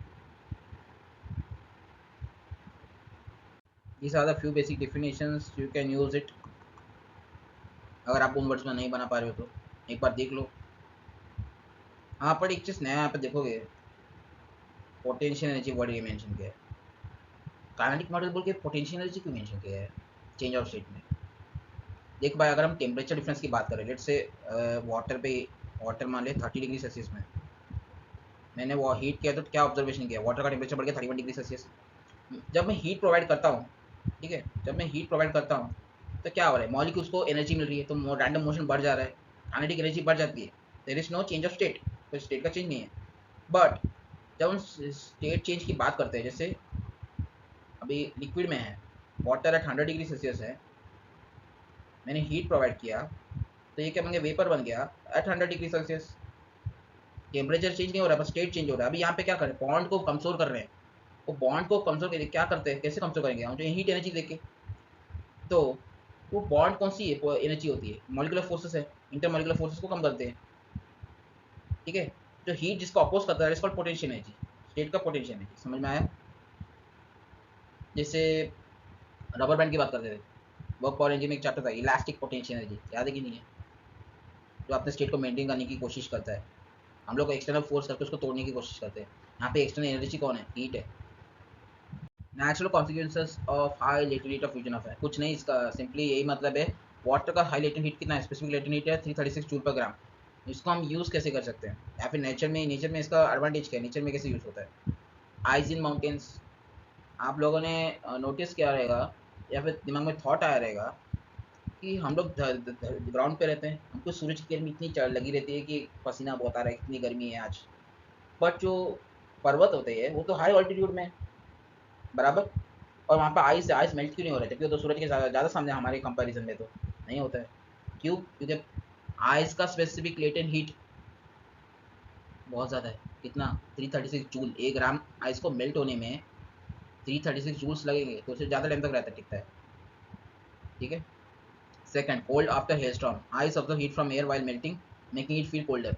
[SPEAKER 1] These are the few basic definitions, you can use it। अगर आप उन वर्ड्स में नहीं बना पा रहे हो तो एक बार देख लो। हाँ पर एक चीज़ नया यहाँ पे देखोगे, पोटेंशियल एनर्जी वर्ड ये मेंशन किया है, काइनेटिक मॉडल बोल के पोटेंशियल एनर्जी क्यों मेंशन किया है चेंज ऑफ स्टेट में। देख भाई, अगर हम टेम्परेचर डिफरेंस की बात करें, लेट से वाटर पे, वाटर मान ले 30 डिग्री सेल्सियस में, मैंने वो हीट किया तो क्या ऑब्जर्वेशन किया, वाटर का टेम्परेचर बढ़ गया 31 डिग्री सेल्सियस। जब मैं हीट प्रोवाइड करता हूँ, ठीक है, जब मैं हीट प्रोवाइड करता हूँ तो क्या हो रहा है, मॉलिक्यूल्स को एनर्जी मिल रही है, तो रैंडम मोशन बढ़ जा रहा है, काइनेटिक एनर्जी बढ़ जाती है, there is no change of state, कोई स्टेट का चेंज नहीं है। बट जब हम स्टेट चेंज की बात करते हैं, जैसे अभी लिक्विड में है, वाटर एट 100 डिग्री सेल्सियस है, मैंने हीट प्रोवाइड किया, तो ये क्या बन गया, वेपर बन गया at 100 degree Celsius. Temperature change नहीं हो रहा, बस स्टेट चेंज हो रहा है। अभी यहाँ पे क्या करें, बॉन्ड को कमजोर कर रहे हैं, वो बॉन्ड को कमजोर करके क्या करते हैं, कैसे कमजोर करेंगे हम, जो हीट एनर्जी देके। तो वो बॉन्ड कौन सी है एनर्जी होती है, मॉलिक्यूलर फोर्सेस है, इंटरमॉलिक्यूलर फोर्सेस को कम करते हैं, ठीक है। जो हीट जिसको अपोज करता है, इसको पोटेंशियल एनर्जी, स्टेट का पोटेंशियल एनर्जी, समझ में आया? जैसे रबर बैंड की बात करते थे, वर्क पावर एनर्जी में एक चैप्टर था इलास्टिक पोटेंशियल एनर्जी, याद है कि नहीं है, जो अपने स्टेट को मेंटेन करने की कोशिश करता है, हम लोग एक्सटर्नल फोर्स करके उसको तोड़ने की कोशिश करते हैं। यहाँ पे एक्सटर्नल एनर्जी कौन है, हीट है। Natural consequences of high latent heat of fusion of है, कुछ नहीं, इसका सिंपली यही मतलब है, वाटर का हाई लेटेंट हीट कितना है, स्पेसिफिक लेटेंट हीट है 336 जूल पर ग्राम। इसको हम यूज़ कैसे कर सकते हैं, या फिर नेचर में इसका एडवांटेज क्या है, नेचर में कैसे यूज़ होता है। आइज इन माउंटेन्स, आप लोगों ने नोटिस किया रहेगा, या फिर दिमाग में थॉट आया रहेगा कि हम लोग ग्राउंड पे रहते हैं, हमको सूरज की गर्मी इतनी लगी रहती है कि पसीना बहुत आ रहा है, कितनी गर्मी है आज। बट जो पर्वत होते हैं वो तो हाई ऑल्टीट्यूड में है, बराबर, और वहाँ पे आइस मेल्ट क्यों नहीं हो रहा है, जबकि वो तो सूरज के ज़्यादा सामने हमारे कंपैरिजन में तो नहीं होता है। क्यों? क्योंकि आइस का स्पेसिफिक लेटेंट हीट बहुत ज़्यादा है। कितना? 336 जूल। 1 ग्राम आइस को मेल्ट होने में 336 जूल्स लगेंगे, तो उससे ज़्यादा टाइम तक रहता है, टिकता है। ठीक है। Second, cold after hair storm, ice observe heat from air while melting making it feel colder.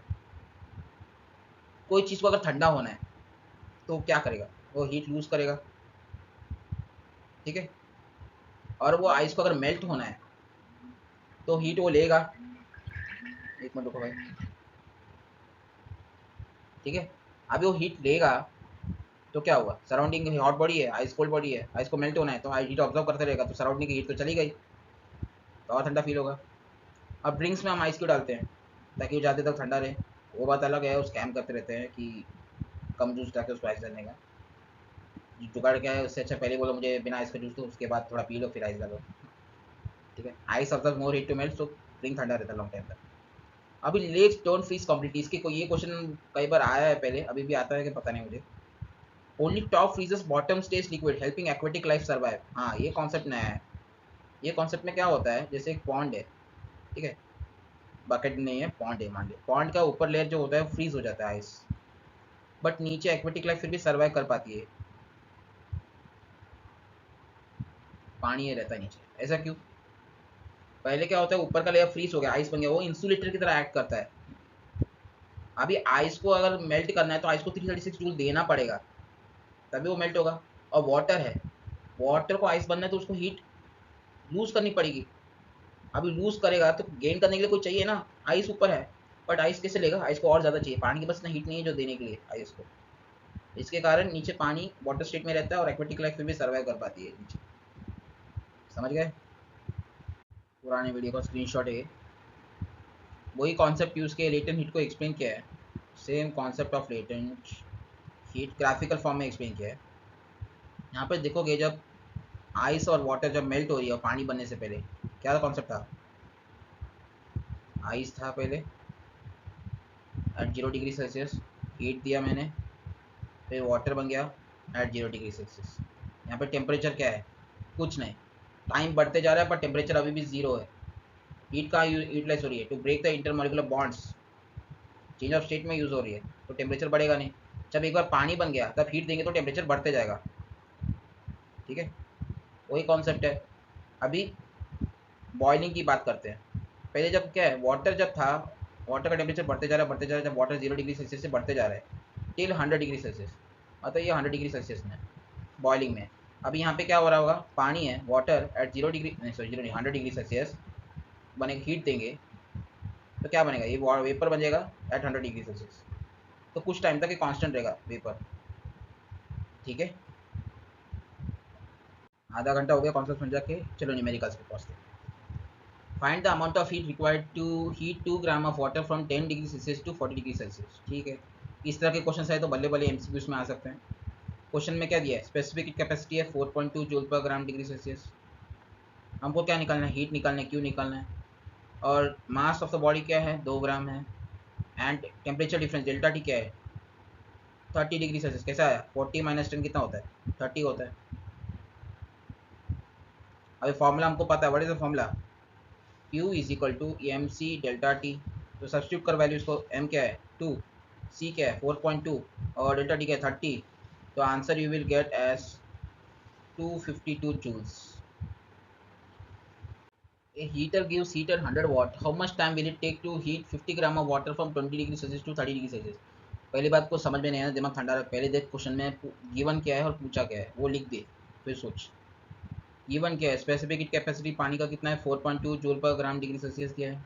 [SPEAKER 1] कोई चीज़ को अगर ठंडा होना है तो क्या करेगा? वो हीट लूज करेगा। ठीक है। और वो आइस को अगर मेल्ट होना है तो हीट वो लेगा। एक मिनट रुको भाई। ठीक है। अभी वो हीट लेगा तो क्या हुआ? सराउंडिंग हॉट बॉडी है, आइस कोल्ड बॉडी है, आइस को मेल्ट होना है तो हीट ऑब्जर्व करते रहेगा, तो सराउंडिंग की हीट तो चली गई, तो और ठंडा फील होगा। अब ड्रिंक्स में हम आइस क्यों डालते हैं? ताकि वो ज़्यादा तक ठंडा रहे। वो बात अलग है, वो स्कैम करते रहते हैं कि कम जूस डाल के उसको आइस डालने का। जुगाड़ क्या है? उससे अच्छा पहले बोलो मुझे बिना आइस का जूस दो, उसके बाद थोड़ा पी लो फिर आइस डालो। ठीक है। Ice observe more heat to melt, तो ड्रिंक ठंडा रहता है लॉन्ग टाइम तक। अभी लेक्स डोंट फ्रीज कम्प्लीटली, इसके कोई ये क्वेश्चन कई बार आया है पहले, अभी भी आता है कि पता नहीं मुझे। Only top freezers bottom stage liquid helping aquatic life survive. हाँ, ये कॉन्सेप्ट नया है। ये कॉन्सेप्ट में क्या होता है, जैसे एक पॉन्ड है। ठीक है। बकेट नहीं है, पॉन्ड है, मान लो पॉन्ड का ऊपर लेयर जो होता है फ्रीज हो जाता है आइस, बट नीचे एक्वेटिक लाइफ फिर भी सर्वाइव कर पाती है। पानी ये रहता है नीचे, ऐसा क्यों? पहले क्या होता है, ऊपर का लेयर फ्रीज हो गया, आइस बन गया, वो इंसुलेटर की तरह एक्ट करता है। अभी आइस को अगर मेल्ट करना है तो आइस को 336 जूल देना पड़ेगा, तभी वो मेल्ट होगा। और वाटर है, वाटर को आइस बनना है तो उसको हीट लूज करनी पड़ेगी। अभी लूज करेगा तो गेन करने के लिए कोई चाहिए ना। आइस ऊपर है, बट आइस कैसे लेगा? आइस को और ज़्यादा चाहिए, पानी की बस ना हीट नहीं है जो देने के लिए आइस को। इसके कारण नीचे पानी वाटर स्टेट में रहता है और एक्वेटिक लाइफ फिर भी सर्वाइव कर पाती है नीचे। समझ गए? पुराने वीडियो का स्क्रीनशॉट है। वही कॉन्सेप्ट यूज़ किया, लेटेंट हीट को एक्सप्लेन किया है। Same concept of latent heat graphical form में एक्सप्लेन किया है। यहाँ पर देखोगे, जब आइस और वाटर जब मेल्ट हो रही है और पानी बनने से पहले क्या कॉन्सेप्ट था? आइस था पहले एट 0 डिग्री सेल्सियस, हीट दिया मैंने, फिर वाटर बन गया एट 0 डिग्री सेल्सियस। यहाँ पे टेम्परेचर क्या है? कुछ नहीं। टाइम बढ़ते जा रहा है पर टेम्परेचर अभी भी जीरो है। हीट कहाँ यूटिलाइज हो रही है? To break the intermolecular bonds, change of state में यूज़ हो रही है, तो टेम्परेचर बढ़ेगा नहीं। जब एक बार पानी बन गया तब हीट देंगे तो टेम्परेचर बढ़ते जाएगा। ठीक है। वही कॉन्सेप्ट है। अभी बॉइलिंग की बात करते हैं। पहले जब क्या है, वाटर जब था, वाटर का टेम्परेचर बढ़ते जा रहा है, बढ़ते जा रहा है, जब वाटर 0 डिग्री सेल्सियस से बढ़ते जा रहा है टिल 100 डिग्री सेल्सियस। मतलब ये 100 डिग्री सेल्सियस में बॉइलिंग में। अभी यहाँ पे क्या हो रहा होगा? पानी है, वाटर एट 0 डिग्री नहीं सॉरी 100 डिग्री सेल्सियस बनेगा, हीट देंगे तो क्या बनेगा? ये वेपर बन जाएगा एट 100 डिग्री सेल्सियस। तो कुछ टाइम तक ये कांस्टेंट रहेगा वेपर। ठीक है। आधा घंटा हो गया कॉन्सेप्ट समझा के, चलो न्यूमेरिकल्स पे पहुँचते हैं। Find the amount of heat required to heat 2 gram of water from 10 degree Celsius to 40 degree Celsius. ठीक है। इस तरह के क्वेश्चन है तो बल्ले बल्ले एमसीक्यूज में आ सकते हैं। क्वेश्चन में क्या दिया है? स्पेसिफिक कैपेसिटी है 4.2 joule per gram degree Celsius. हमको क्या निकालना है? हीट निकालना है, क्यों निकालना है। और मास ऑफ द बॉडी क्या है? 2 ग्राम है। And temperature difference delta T क्या है? 30 डिग्री सेल्सियस। कैसा आया? 40 - 10 कितना होता है? 30 होता है। अभी फॉर्मूला हमको पता है, what is the formula? Q is equal to M C delta T. तो सब्सिट्यूट कर वैल्यूज को, m क्या है 2, c क्या है 4.2 और डेल्टा टी क्या है 30। तो answer you will get as 252 joules. A heater gives heat at 100 watt. How much time will it take to heat 50 gram of water from 20 degree Celsius to 30 degree Celsius? पहली बात को समझ में नहीं आया, दिमाग ठंडा रख। पहले देख क्वेश्चन में गिवन क्या है और पूछा क्या है, वो लिख दे, फिर सोच। गिवन क्या है? स्पेसिफिक हीट कैपेसिटी पानी का कितना है? 4.2 joule per gram degree Celsius किया है।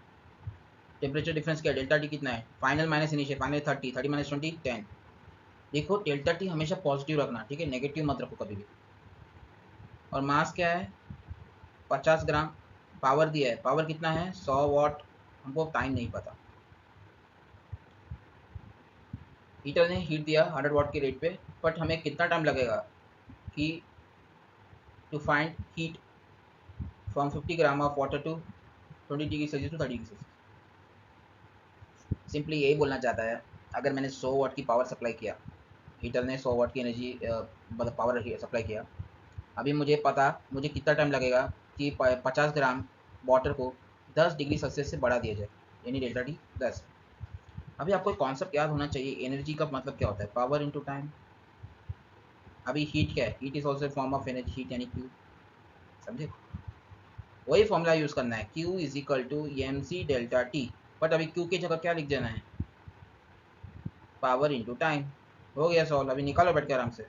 [SPEAKER 1] टेम्परेचर डिफरेंस क्या है? डेल्टा टी कितना है? Final minus initial, final 30, 30 - 20 10। देखो डेल्टा टी हमेशा पॉजिटिव रखना, ठीक है, नेगेटिव मत रखो कभी भी। और मास क्या है? 50 ग्राम। पावर दिया है, पावर कितना है? 100 वाट। हमको टाइम नहीं पता। हीटर ने हीट दिया 100 वाट के रेट पे, बट हमें कितना टाइम लगेगा कि to find heat from 50 gram of water to 20 degree Celsius to 30 degree Celsius. Simply यही बोलना चाहता है, अगर मैंने 100 वाट की पावर सप्लाई किया, हीटर ने 100 वाट की एनर्जी मतलब पावर सप्लाई किया, अभी मुझे कितना टाइम लगेगा कि 50 ग्राम वाटर को 10 डिग्री सेल्सियस से बढ़ा दिया जाए, यानी डेल्टा टी 10। अभी आपको एक कॉन्सेप्ट याद होना चाहिए, एनर्जी का मतलब क्या होता है, पावर इनटू टाइम। अभी हीट क्या है, heat is also form of energy, heat यानी क्यू, समझे? वही फॉर्मूला यूज करना है, Q is equal to M C delta T, but अभी Q की जगह क्या लिख देना है, पावर इंटू टाइम। हो गया सॉल्व, अभी निकालो बैठ के आराम से।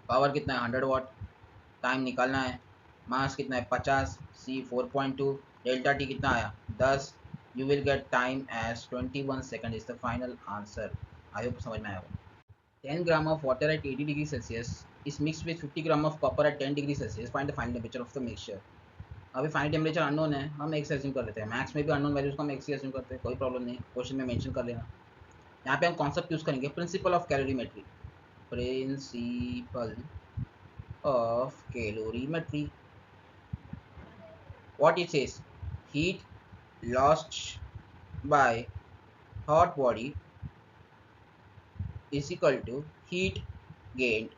[SPEAKER 1] पावर कितना है 100 वाट, टाइम निकालना है, मास कितना है 50, C 4.2, डेल्टा टी कितना आया 10, you will get time as 21 second is the final answer. I hope समझ में आया होगा। 10 gram of water at 80 degree Celsius is mixed with 50 gram of copper at 10 degree Celsius. Find the final temperature of the mixture. अभी final temperature unknown है, हम x assume कर लेते हैं, मैथ्स में भी अननोन वैल्यूज को हम एक्स एज्यूम करते हैं, कोई प्रॉब्लम नहीं, क्वेश्चन में मेंशन कर लेना। यहाँ पे हम कॉन्सेप्ट यूज करेंगे, principle of calorimetry, principle of calorimetry. What it says, heat lost by hot body is equal to heat gained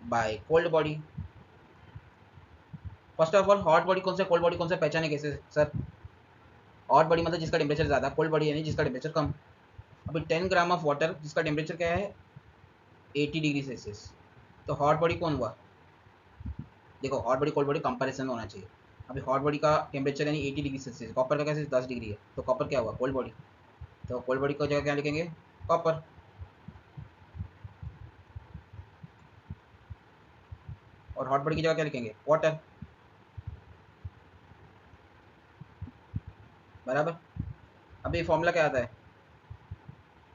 [SPEAKER 1] by cold body. First of all hot body कौन सा, cold body कौन सा, पहचाने कैसे sir? Hot body मतलब जिसका temperature ज़्यादा, cold body यानी जिसका टेम्परेचर कम। अभी 10 ग्राम ऑफ वाटर जिसका टेम्परेचर क्या है 80 डिग्री सेल्सियस, तो हॉट बॉडी कौन हुआ? देखो hot body cold body comparison होना चाहिए। अभी हॉट बॉडी का टेम्परेचर यानी 80 डिग्री सेल्सियस, कॉपर का कैसे 10 डिग्री है, तो कॉपर क्या हुआ कोल्ड बॉडी, तो कोल्ड बॉडी को जगह क्या लिखेंगे कॉपर। और हॉट बॉडी की जगह क्या लिखेंगे वाटर, बराबर। अभी फॉर्मूला क्या आता है,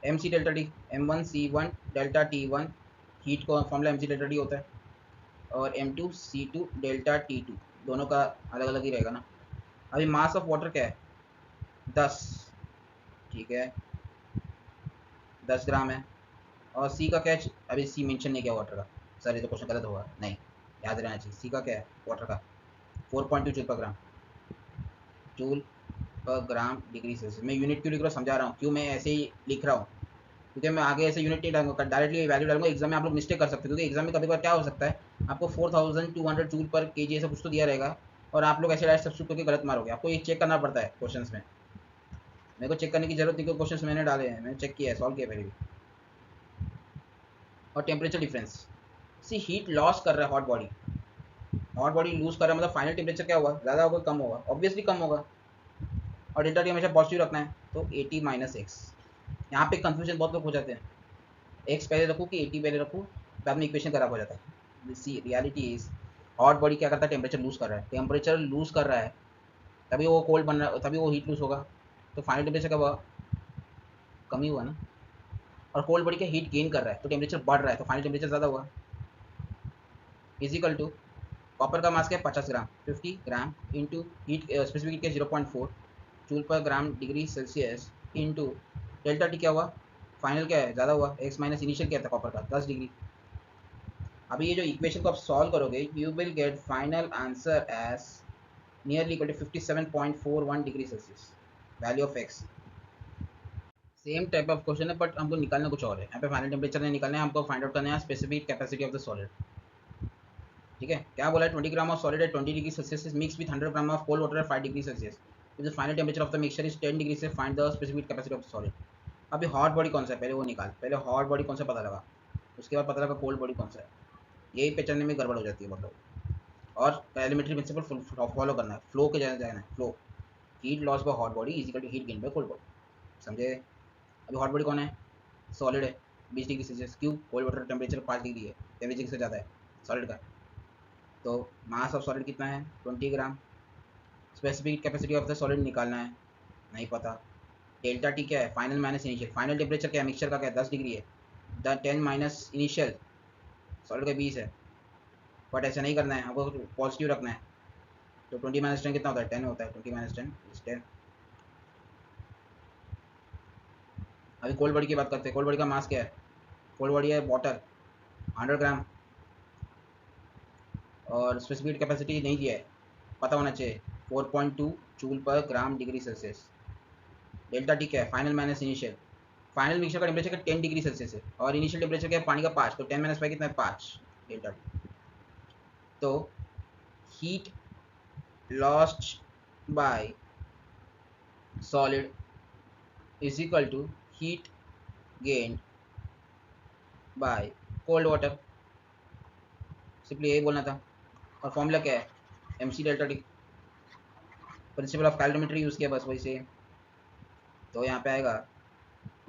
[SPEAKER 1] M C delta T, M1 C1 delta T1, heat को फॉर्मूला MC डेल्टा टी होता है, और M2 C2 डेल्टा T2, दोनों का अलग अलग ही रहेगा ना। अभी मास ऑफ वाटर क्या है 10, ठीक है 10 ग्राम है, और सी का क्या है, अभी सी मेंशन नहीं किया वाटर का, सर ये तो क्वेश्चन गलत होगा, नहीं याद रहना चाहिए, सी का क्या है वाटर का 4.2 joule per gram, joule per gram degree Celsius. मैं यूनिट क्यों लिख रहा हूँ समझा रहा हूँ, क्यों मैं ऐसे ही लिख रहा हूँ, क्योंकि मैं आगे ऐसे यूनिट नहीं डालूंगा, डायरेक्टली वैल्यू डालूंगा, एग्जाम में आप लोग मिस्टेक कर सकते हो, क्योंकि एग्जाम में कभी बार क्या हो सकता है आपको 4200 जूल पर केजी ऐसा कुछ तो दिया रहेगा, और आप लोग ऐसे डायरेक्ट सब्स्टिट्यूट करके गलत मारोगे, आपको ये चेक करना पड़ता है क्वेश्चंस में। मेरे को चेक करने की जरूरत नहीं, क्योंकि क्वेश्चंस मैंने डाले हैं, मैंने चेक किया है, सॉल्व किया पहले भी। और टेम्परेचर डिफरेंस, सी हीट लॉस कर रहा है हॉट बॉडी लूज कर रहा है, मतलब फाइनल टेम्परेचर क्या होगा, ज़्यादा होगा कम होगा, ऑब्वियसली कम होगा, और डेल्टा टी हमेशा पॉजिटिव रखना है, तो 80 माइनस एक्स। यहाँ पे कंफ्यूजन बहुत लोग हो जाते हैं, एक्स पहले रखूँ कि 80 पहले रखूँ, तो आपने इक्वेशन खराब हो जाता है। सी रियलिटी इज हॉट बॉडी क्या करता है, टेम्परेचर लूज कर रहा है, टेम्परेचर लूज कर रहा है तभी वो कोल्ड बन रहा है, तभी वो हीट लूज होगा, तो फाइनल टेम्परेचर क्या हुआ, कम ही हुआ ना। और कोल्ड बॉडी क्या हीट गेन कर रहा है, तो टेम्परेचर बढ़ रहा है, तो फाइनल टेम्परेचर ज़्यादा हुआ। इजिकल टू कॉपर का मास क्या है 50 ग्राम, 50 gram into heat specific heat के 0.4 joule per gram degree Celsius into delta T क्या हुआ, फाइनल क्या है ज़्यादा हुआ, एक्स माइनस इनिशियल क्या था कॉपर का 10 डिग्री। अभी ये जो इक्वेशन को आप सॉल्व करोगे, you will get final answer as nearly equal to 57.41 degree Celsius, value of X. Same type of question है, बट हमको निकालना कुछ और है, यहाँ पे फाइनल टेम्परेचर नहीं निकालना है, हमको फाइंड आउट करना है specific capacity of the solid. ठीक है, क्या बोला है 20 gram of solid at 20 degree Celsius is mix with 100 gram of cold water at 5 degree Celsius, the final temperature of the mixture is 10 degree C, find the specific capacity of the solid. अभी hot body कौन सा है पहले वो निकाल, पहले hot body कौन सा पता लगा, उसके बाद पता लगा कोल्ड बॉडी कौन सा है, यही पहचानने में गड़बड़ हो जाती है बहुत लोग। और एलिमेंट्री प्रिंसिपल फॉलो करना है, फ्लो के जाना है, flow, heat loss by hot body is equal to heat gain by cold body, समझे? अभी हॉट बॉडी कौन है, सॉलिड है 20 डिग्री सेल्सियस, क्यों कोल्ड वाटर टेम्परेचर 5 डिग्री है, टेम्परेचर से ज़्यादा है सॉलिड का, तो मास ऑफ सॉलिड कितना है 20 gram. Specific capacity of the solid निकालना है, नहीं पता। डेल्टा टी क्या है, final minus initial, final temperature क्या है मिक्सचर का क्या है 10 डिग्री है, 10 माइनस इनिशियल सॉलिड का 20 है, बट ऐसा नहीं करना है, हमको पॉजिटिव रखना है, तो 20 माइनस 10 कितना होता है 10 होता है, 20 माइनस 10 इज 10। अभी कोल्ड बॉडी की बात करते हैं, कोल्ड बॉडी का मास क्या है, कोल्ड बॉडी है वाटर 100 ग्राम, और स्पेसिफिक कैपेसिटी नहीं दिया है, पता होना चाहिए 4.2 joule per gram degree Celsius. Delta T क्या है, final minus initial, final mixture का टेम्परेचर का 10 डिग्री सेल्सियस है और इनिशियल टेम्परेचर क्या है पानी का 5, तो 10 - 5 कितना है 5 डेल्टा टी। तो heat lost by solid is equal to heat gained by cold water, simply यही बोलना था। और फॉर्मूला क्या है M C delta T, principle of calorimetry use किया बस वही से। तो यहाँ पे आएगा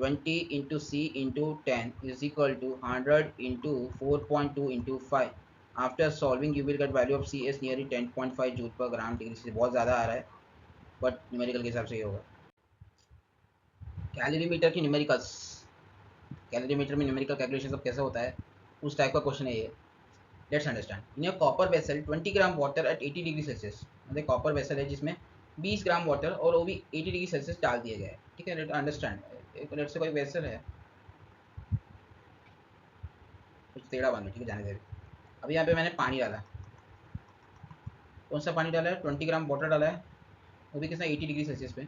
[SPEAKER 1] 20 into C into 10 is equal to 100 into 4.2 into 5। After solving you will get value of C S nearly 10.5 joule per gram degree से, बहुत ज़्यादा आ रहा है बट न्यूमेरिकल के हिसाब से ये होगा। कैलोरीमीटर की न्यूमेरिकल्स, कैलोरीमीटर में न्यूमेरिकल कैलकुलेशन सब कैसे होता है उस टाइप का क्वेश्चन है ये। Let's understand. In a copper vessel 20 gram water at 80 degree Celsius, मतलब कॉपर वेसल है जिसमें 20 ग्राम वाटर और वो भी 80 डिग्री सेल्सियस डाल दिया गया है, ठीक है। लेट अंडरस्टैंड एक लेट से कोई वेसल है कुछ टेढ़ा बन ठीक है, जाने दे। अभी यहाँ पे मैंने पानी डाला, कौन सा पानी डाला है 20 ग्राम वाटर डाला है वो भी कितना 80 डिग्री सेल्सियस पे।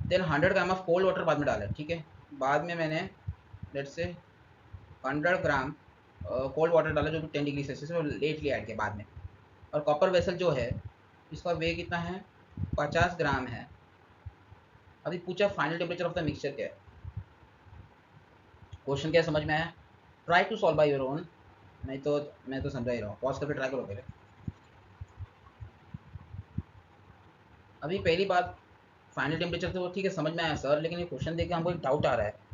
[SPEAKER 1] Then 100 gram of cold water बाद में डाला है, ठीक है। बाद में मैंने लेट से 100 ग्राम कोल्ड वाटर डाला जो 10 डिग्री सेल्सियस और लेटली ऐड किया बाद में। और कॉपर वेसल जो है इसका वेग कितना है 50 ग्राम है। अभी पूछा final temperature of the mixture क्या है। क्वेश्चन क्या समझ में आया, try to solve by your own, नहीं तो मैं तो समझा ही रहा हूँ, पॉज करके ट्राई करो पहले। अभी पहली बात फाइनल टेम्परेचर तो ठीक है समझ में आया सर, लेकिन ये क्वेश्चन देख के हमको एक डाउट आ रहा है।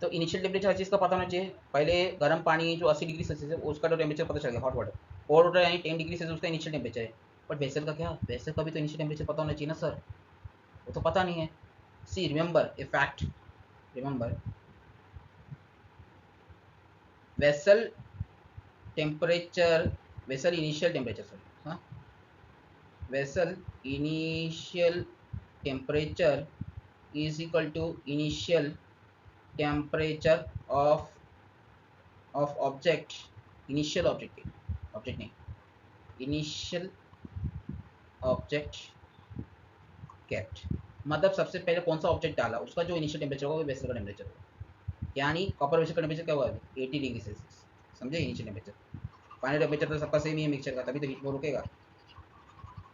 [SPEAKER 1] तो इनिशियल टेम्परेचर हर चीज़ का पता होना चाहिए, पहले गर्म पानी जो 80 डिग्री सेल्सियस है उसका तो टेम्परेचर पता चल गया, हॉट वाटर। कोल्ड वाटर यानी 10 डिग्री सेल्सियस उसका इनिशियल टेम्परेचर है। बट वेसल का क्या, वेसल का भी तो इनिशियल टेम्परेचर पता होना चाहिए ना सर, वो तो पता नहीं है। See remember a fact, remember vessel temperature, vessel initial temperature sorry, हाँ vessel initial temperature is equal to initial temperature of object, initial object, object नहीं initial object kept, मतलब सबसे पहले कौन सा ऑब्जेक्ट डाला उसका जो इनिशियल टेम्परेचर होगा वो वेसल का टेम्परेचर होगा। यानी कॉपर वेसल का टेम्परेचर क्या हुआ 80 डिग्री सेल्सियस, समझे इनिशियल टेम्परेचर। फाइनल टेम्परेचर तो सबका सेम ही है मिक्सचर का, तभी तो हीट फ्लो रुकेगा।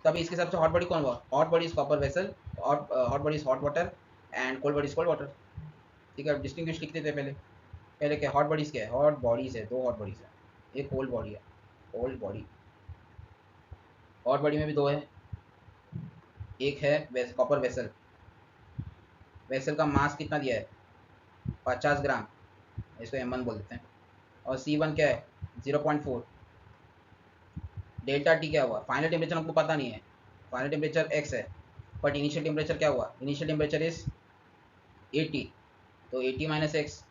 [SPEAKER 1] तभी इसके हिसाब से हॉट बॉडी कौन हुआ, hot body is copper vessel, hot body is hot water and cold body is cold water, ठीक है। डिस्टिंग्विश लिखते थे पहले, पहले क्या हॉट बॉडीज क्या है, हॉट बॉडीज है, दो हॉट बॉडीज है, एक कोल्ड बॉडी है, कोल्ड बॉडी। हॉट बॉडी में भी दो है, एक है कॉपर वेसल, वेसल का मास कितना दिया है 50 ग्राम, इसको M1 बोल देते हैं। और C1 क्या है 0.4। डेल्टा टी क्या हुआ, फाइनल टेम्परेचर हमको पता नहीं है, फाइनल टेम्परेचर x है, बट इनिशियल टेम्परेचर क्या हुआ, इनिशियल टेम्परेचर इज 80, तो 80 माइनस एक्स।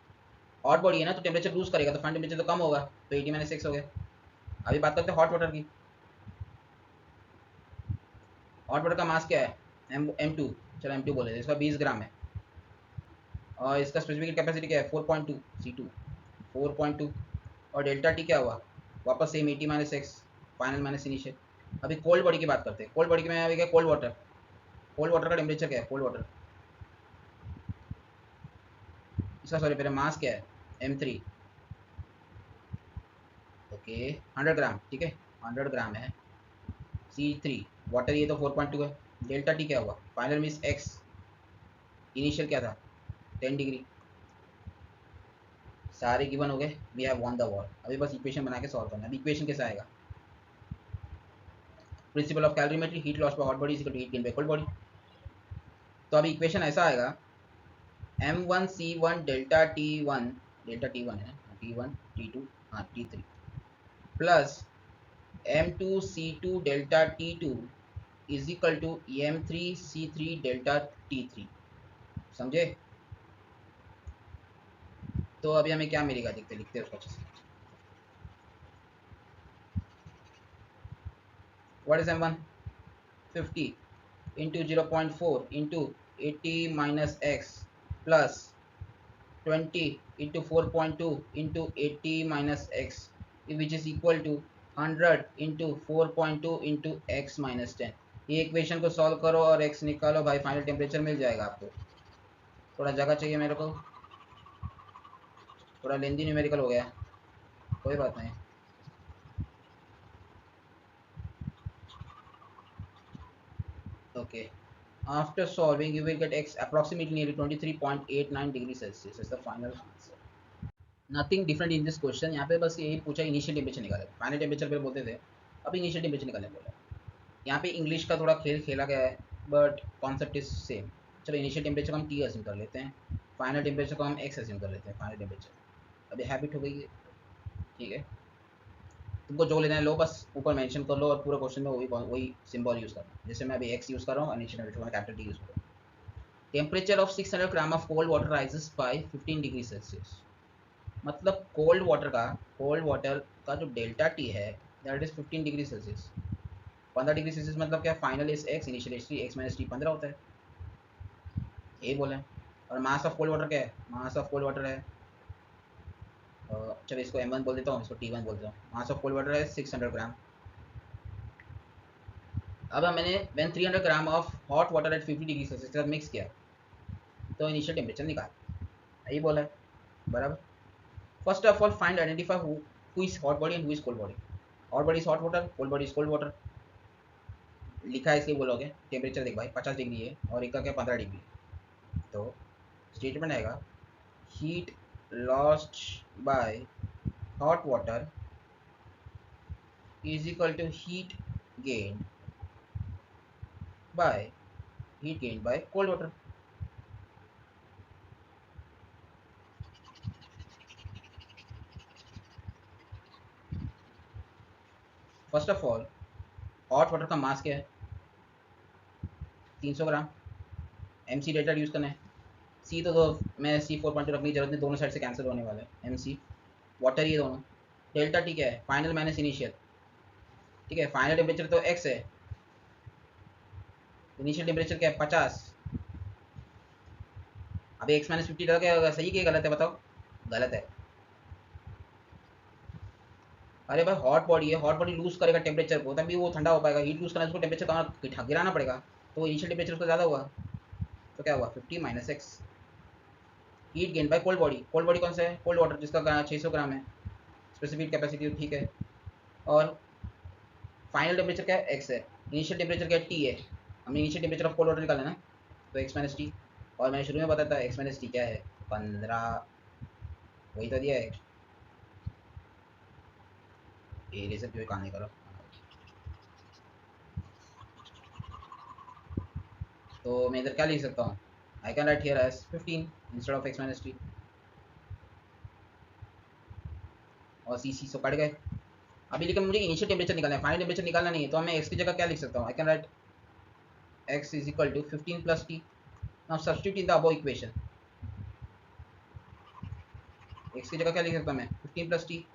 [SPEAKER 1] हॉट बॉडी है ना तो टेम्परेचर लूज करेगा तो फाइनल टेम्परेचर तो कम होगा, तो 80 माइनस एक्स हो गया। अभी बात करते हैं हॉट वाटर की। हॉट वाटर का मास क्या है M2, चलो M2 बोले, इसका 20 ग्राम है और इसका स्पेसिफिक कैपेसिटी क्या है 4.2 C2 4.2। और डेल्टा टी क्या हुआ वापस same 80 minus X, final minus initial. अभी कोल्ड बॉडी की बात करते हैं, कोल्ड बॉडी में अभी क्या कोल्ड वाटर, कोल्ड वाटर का टेम्परेचर क्या है कोल्ड वाटर, इसका सॉरी पहले मास क्या है M3, ओके 100 ग्राम, ठीक है 100 ग्राम है। C3 वाटर ये तो 4.2 है। डेल्टा टी क्या हुआ फाइनल मीन्स एक्स, इनिशियल क्या था 10 डिग्री। सारे गिवन हो गए, we have won the war. अभी बस इक्वेशन बना के सॉल्व करना है। इक्वेशन कैसे आएगा, principle of calorimetry, heat loss by hot body is equal to heat gain by cold body. तो अभी इक्वेशन ऐसा आएगा M1C1 delta T1, delta T1 है T1 T2 हाँ T3 plus M2C2 delta T2 is equal to M3C3 delta T3, समझे। तो अभी हमें क्या मिलेगा देखते लिखते हैं उसको अच्छे से। What is M1 50 into 0.4 into 80 minus X plus 20 into 4.2 into 80 minus X which is equal to 100 into 4.2 into X minus 10। ये इक्वेशन को सॉल्व करो और एक्स निकालो भाई, फाइनल टेम्परेचर मिल जाएगा आपको। थोड़ा जगह चाहिए मेरे को, थोड़ा लेंदी न्यूमेरिकल हो गया, कोई बात नहीं। Okay, after solving you will gate x approximately nearly 23.89 degree Celsius is the final answer. Nothing different in this question, यहाँ पे बस यही पूछा इनिशियल टेम्परेचर निकाले, फाइनल टेम्परेचर पे बोलते थे, अब इनिशियल टेम्परेचर निकालने बोला। यहाँ पे इंग्लिश का थोड़ा खेल खेला गया है बट कॉन्सेप्ट इज सेम। चलो इनिशियल टेम्परेचर को हम टी अज्यूम कर लेते हैं, फाइनल टेम्परेचर को हम एक्स अज्यूम कर लेते हैं, फाइनल टेम्परेचर। अभी हैबिट हो गई है, ठीक है। तुमको जो लेना है लो, बस ऊपर मेंशन कर लो और पूरा क्वेश्चन में वही सिंबल यूज़ करना। जैसे मैं अभी एक्स यूज़ कर रहा हूँ, इनिशियल टेम्परेचर में कैपिटल टी यूज़ कर रहा हूँ। Temperature of 600 gram of cold water rises by 15 degree Celsius. मतलब कोल्ड वाटर का जो डेल्टा टी है that is 15 degree Celsius. 15 degree Celsius मतलब क्या, final is x, initial is T, x minus T 15 होता है, यही बोले। और मास ऑफ कोल्ड वाटर क्या है, मास ऑफ कोल्ड वाटर है, चलो इसको m1 बोल देता हूँ, इसको t1 बोल देता हूँ। मास ऑफ कोल्ड वाटर है 600 ग्राम। अब मैंने when 300 gram of hot water at 50 degree Celsius के साथ मिक्स किया तो इनिशियल टेम्परेचर निकाल, यही बोला है, बराबर। First of all find identify who is hot body and who is cold body. Hot body is hot water, cold body is cold water. लिखा है इसलिए बोलोगे, टेम्परेचर देख भाई 50 डिग्री है और एक का क्या 15 डिग्री, तो स्टेटमेंट आएगा heat lost by hot water is equal to by heat gained by cold water. First of all hot water का मास क्या है, 300 ग्राम। एम सी डेल्टा यूज़ करना है, सी तो मैं सी 4.2 रखने की जरूरत नहीं, दोनों साइड से कैंसिल होने वाले हैं। एम सी वाटर ये दोनों, डेल्टा टी क्या है, फाइनल माइनस इनिशियल, ठीक है। फाइनल टेम्परेचर तो एक्स है, इनिशियल टेम्परेचर क्या है 50। अभी एक्स माइनस 50 लगा क्या, सही क्या गलत है बताओ, गलत है। अरे भाई हॉट बॉडी है, हॉट बॉडी लूज करेगा टेम्परेचर को, तभी वो ठंडा हो पाएगा। हीट लूज करना उसको टेम्परेचर कहाँ गिराना पड़ेगा, तो इनिशियल टेम्परेचर उसका ज़्यादा हुआ, तो क्या हुआ 50 minus x. Heat gain by cold body, cold body कौन सा है, कोल्ड वाटर जिसका 600 ग्राम है, स्पेसिफिक कैपेसिटी, ठीक है। और फाइनल टेम्परेचर क्या है, एक्स है। इनिशियल टेम्परेचर क्या है, टी है। हमें initial temperature of cold water निकालना है ना, तो एक्स माइनस टी। और मैंने शुरू में बताया था एक्स माइनस टी क्या है, 15, वही तो दिया है। ये रेजर क्यों काम नहीं करो, तो मैं इधर क्या लिख सकता हूँ, I can write here as 15 instead of X minus T, और सी सो कट गए। अभी लेकिन मुझे इनिशियल टेम्परेचर निकालना है, फाइनल टेम्परेचर निकालना नहीं है, तो हमें एक्स की जगह क्या लिख सकता हूँ, I can write X is equal to 15 plus T. Now substitute in the above equation, X की जगह क्या लिख सकता हूँ मैं, 15 प्लस टी,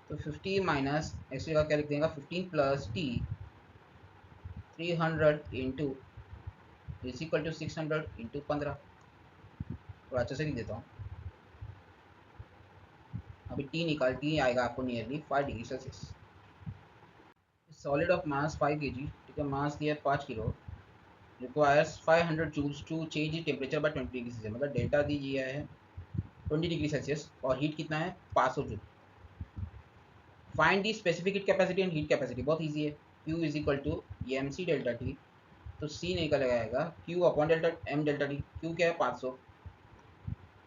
[SPEAKER 1] तो 15 माइनस एक्स की जगह क्या लिख देगा, 15 plus T 300 into is equal to 600 into 15। थोड़ा अच्छे से लिख देता हूँ। अभी टी निकाल, टी आएगा आपको nearly 5 degree Celsius. Solid of mass 5 kg, ठीक है, मास दिया 5 kilo, requires 500 joules to change the temperature by 20 degree Celsius. मतलब डेल्टा दी गया है 20 डिग्री सेल्सियस और हीट कितना है 500 joule. Find the specific heat capacity and heat capacity, बहुत ईजी है। Q is equal to M C delta T, तो C निकल आएगा Q upon delta M delta T. Q क्या है 500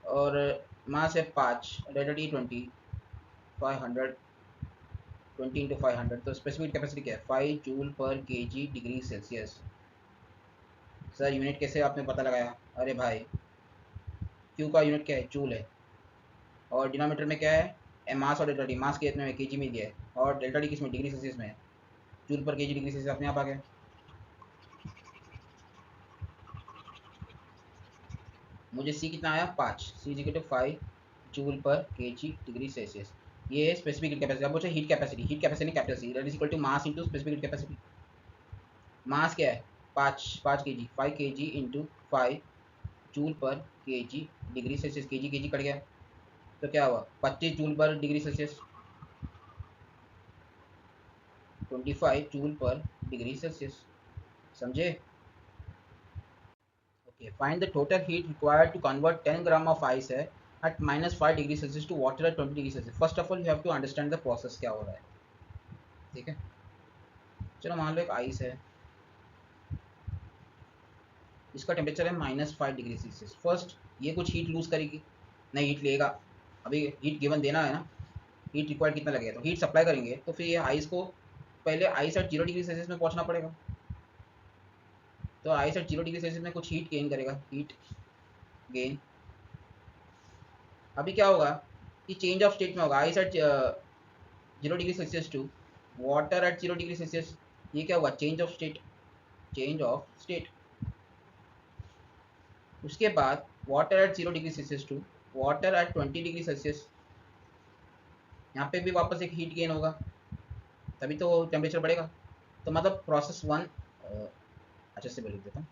[SPEAKER 1] और मास है 5, डेल्टा टी 20, 500, 20 इंटू 500, तो स्पेसिफिक कैपेसिटी क्या है 5 जूल पर के जी डिग्री सेल्सियस। सर यूनिट कैसे आपने पता लगाया, अरे भाई क्यू का यूनिट क्या है, जूल है, और डिनोमीटर में क्या है मास और डेल्टा टी, मास के में के जी में दिया है, और डेल्टा टी किस में, डिग्री सेल्सियस में है, जूल पर के जी डिग्री सेल्सियस अपने आप आ गया। मुझे सी कितना आया 5, C is equal to 5 joule per K ji degree Celsius. ये है स्पेसिफिक हीट कैपेसिटी। अब पूछे heat capacity, heat capacity capital C that is equal to mass into specific heat capacity. Mass क्या है 5 के जी, 5 के जी इंटू 5 जूल पर के जी degree Celsius, के जी cut गया, तो क्या हुआ 25 joule per degree Celsius, 25 joule per degree Celsius, समझे। Okay, find the total heat required to convert 10 gram of ice है at -5 degree Celsius to water at 20 degree Celsius. First of all you have to understand the process क्या हो रहा है. ठीक है, चलो मान लो एक आइस है, इसका टेम्परेचर है -5 डिग्री सेल्सियस. फर्स्ट ये कुछ हीट लूज करेगी, नहीं हीट लेगा. अभी हीट गिवन देना है ना, हीट रिक्वायर्ड कितना लगेगा, तो हीट सप्लाई करेंगे तो फिर ये आइस को पहले आइस एट 0 डिग्री सेल्सियस में पहुंचना पड़ेगा. तो आइस एट 0 डिग्री सेल्सियस में कुछ हीट गेन करेगा, हीट गेन. अभी क्या होगा कि चेंज ऑफ स्टेट में होगा, ice at 0 degree Celsius to water at 0 degree Celsius. ये क्या हुआ, change of state, change of state. उसके बाद water at 0 degree Celsius to water at 20 degree Celsius. यहाँ पे भी वापस एक हीट गेन होगा, तभी तो टेम्परेचर बढ़ेगा. तो मतलब प्रोसेस वन अच्छे से लिख देता हूँ.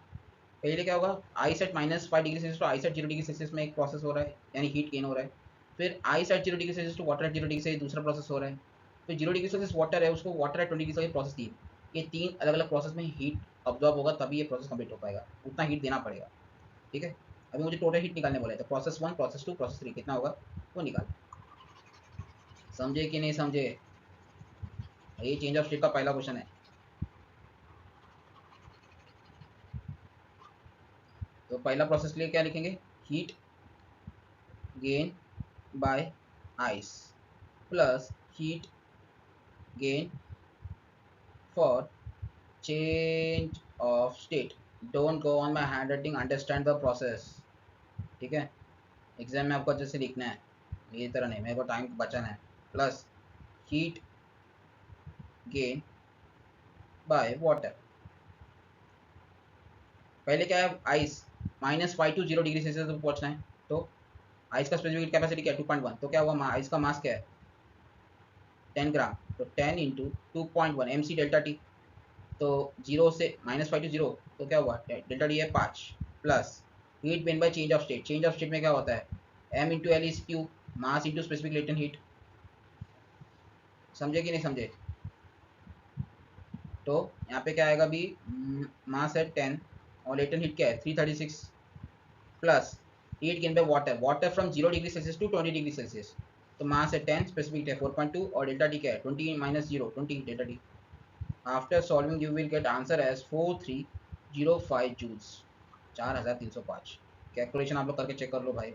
[SPEAKER 1] पहले क्या होगा, ice at -5 degree Celsius to ice at 0 degree Celsius में एक प्रोसेस हो रहा है, यानी हीट गेन हो रहा है. फिर ice at 0 degree Celsius to water at 0 degree Celsius दूसरा प्रोसेस हो रहा है. फिर 0 डिग्री सेल्सियस वाटर है, उसको water at 20 degree Celsius process 3. ये 3 अलग अलग प्रोसेस में हीट अब्जॉर्ब होगा, तभी ये प्रोसेस कंप्लीट हो पाएगा. उतना हीट देना पड़ेगा. ठीक है, अभी मुझे टोटल हीट निकालने बोला है, तो प्रोसेस 1, प्रोसेस 2, प्रोसेस 3 कितना होगा वो निकाल. समझे कि नहीं समझे, ये चेंज ऑफ स्टेट का पहला क्वेश्चन है. तो पहला प्रोसेस के लिए क्या लिखेंगे, heat gain bye ice plus heat gain for change of state. Don't go on my hand writing, understand the process. ठीक है, एग्जाम में आपको अच्छे से लिखना है, ये तरह नहीं, मेरे को टाइम बचाना है. Plus heat gain by water. पहले क्या है, आइस -5 टू 0 डिग्री सेल्सियस तक पहुंचना है. तो आइस का स्पेसिफिक कैपेसिटी क्या है, 2.1. तो क्या हुआ, आइस का मास क्या है, 10 ग्राम. तो 10 इंटू 2.1 MC डेल्टा टी. तो 0 से -5 टू 0, तो क्या हुआ, डेल्टा टी है 5. Plus heat gain by change of state. Change of state में क्या होता है, M into L is Q, mass into specific latent heat. समझे कि नहीं समझे. तो यहाँ पे क्या आएगा, अभी मास है 10 और लेटेंट हीट क्या है 336. Plus heat gain by water, water from 0 degree Celsius to 20 degree Celsius. तो मास है 10, स्पेसिफिक है 4.2 और डेल्टा टी क्या है 20 minus 0, 20 delta T. After solving you will get answer as 4305 joules, 4305. Calculation आप लोग करके चेक कर लो भाई.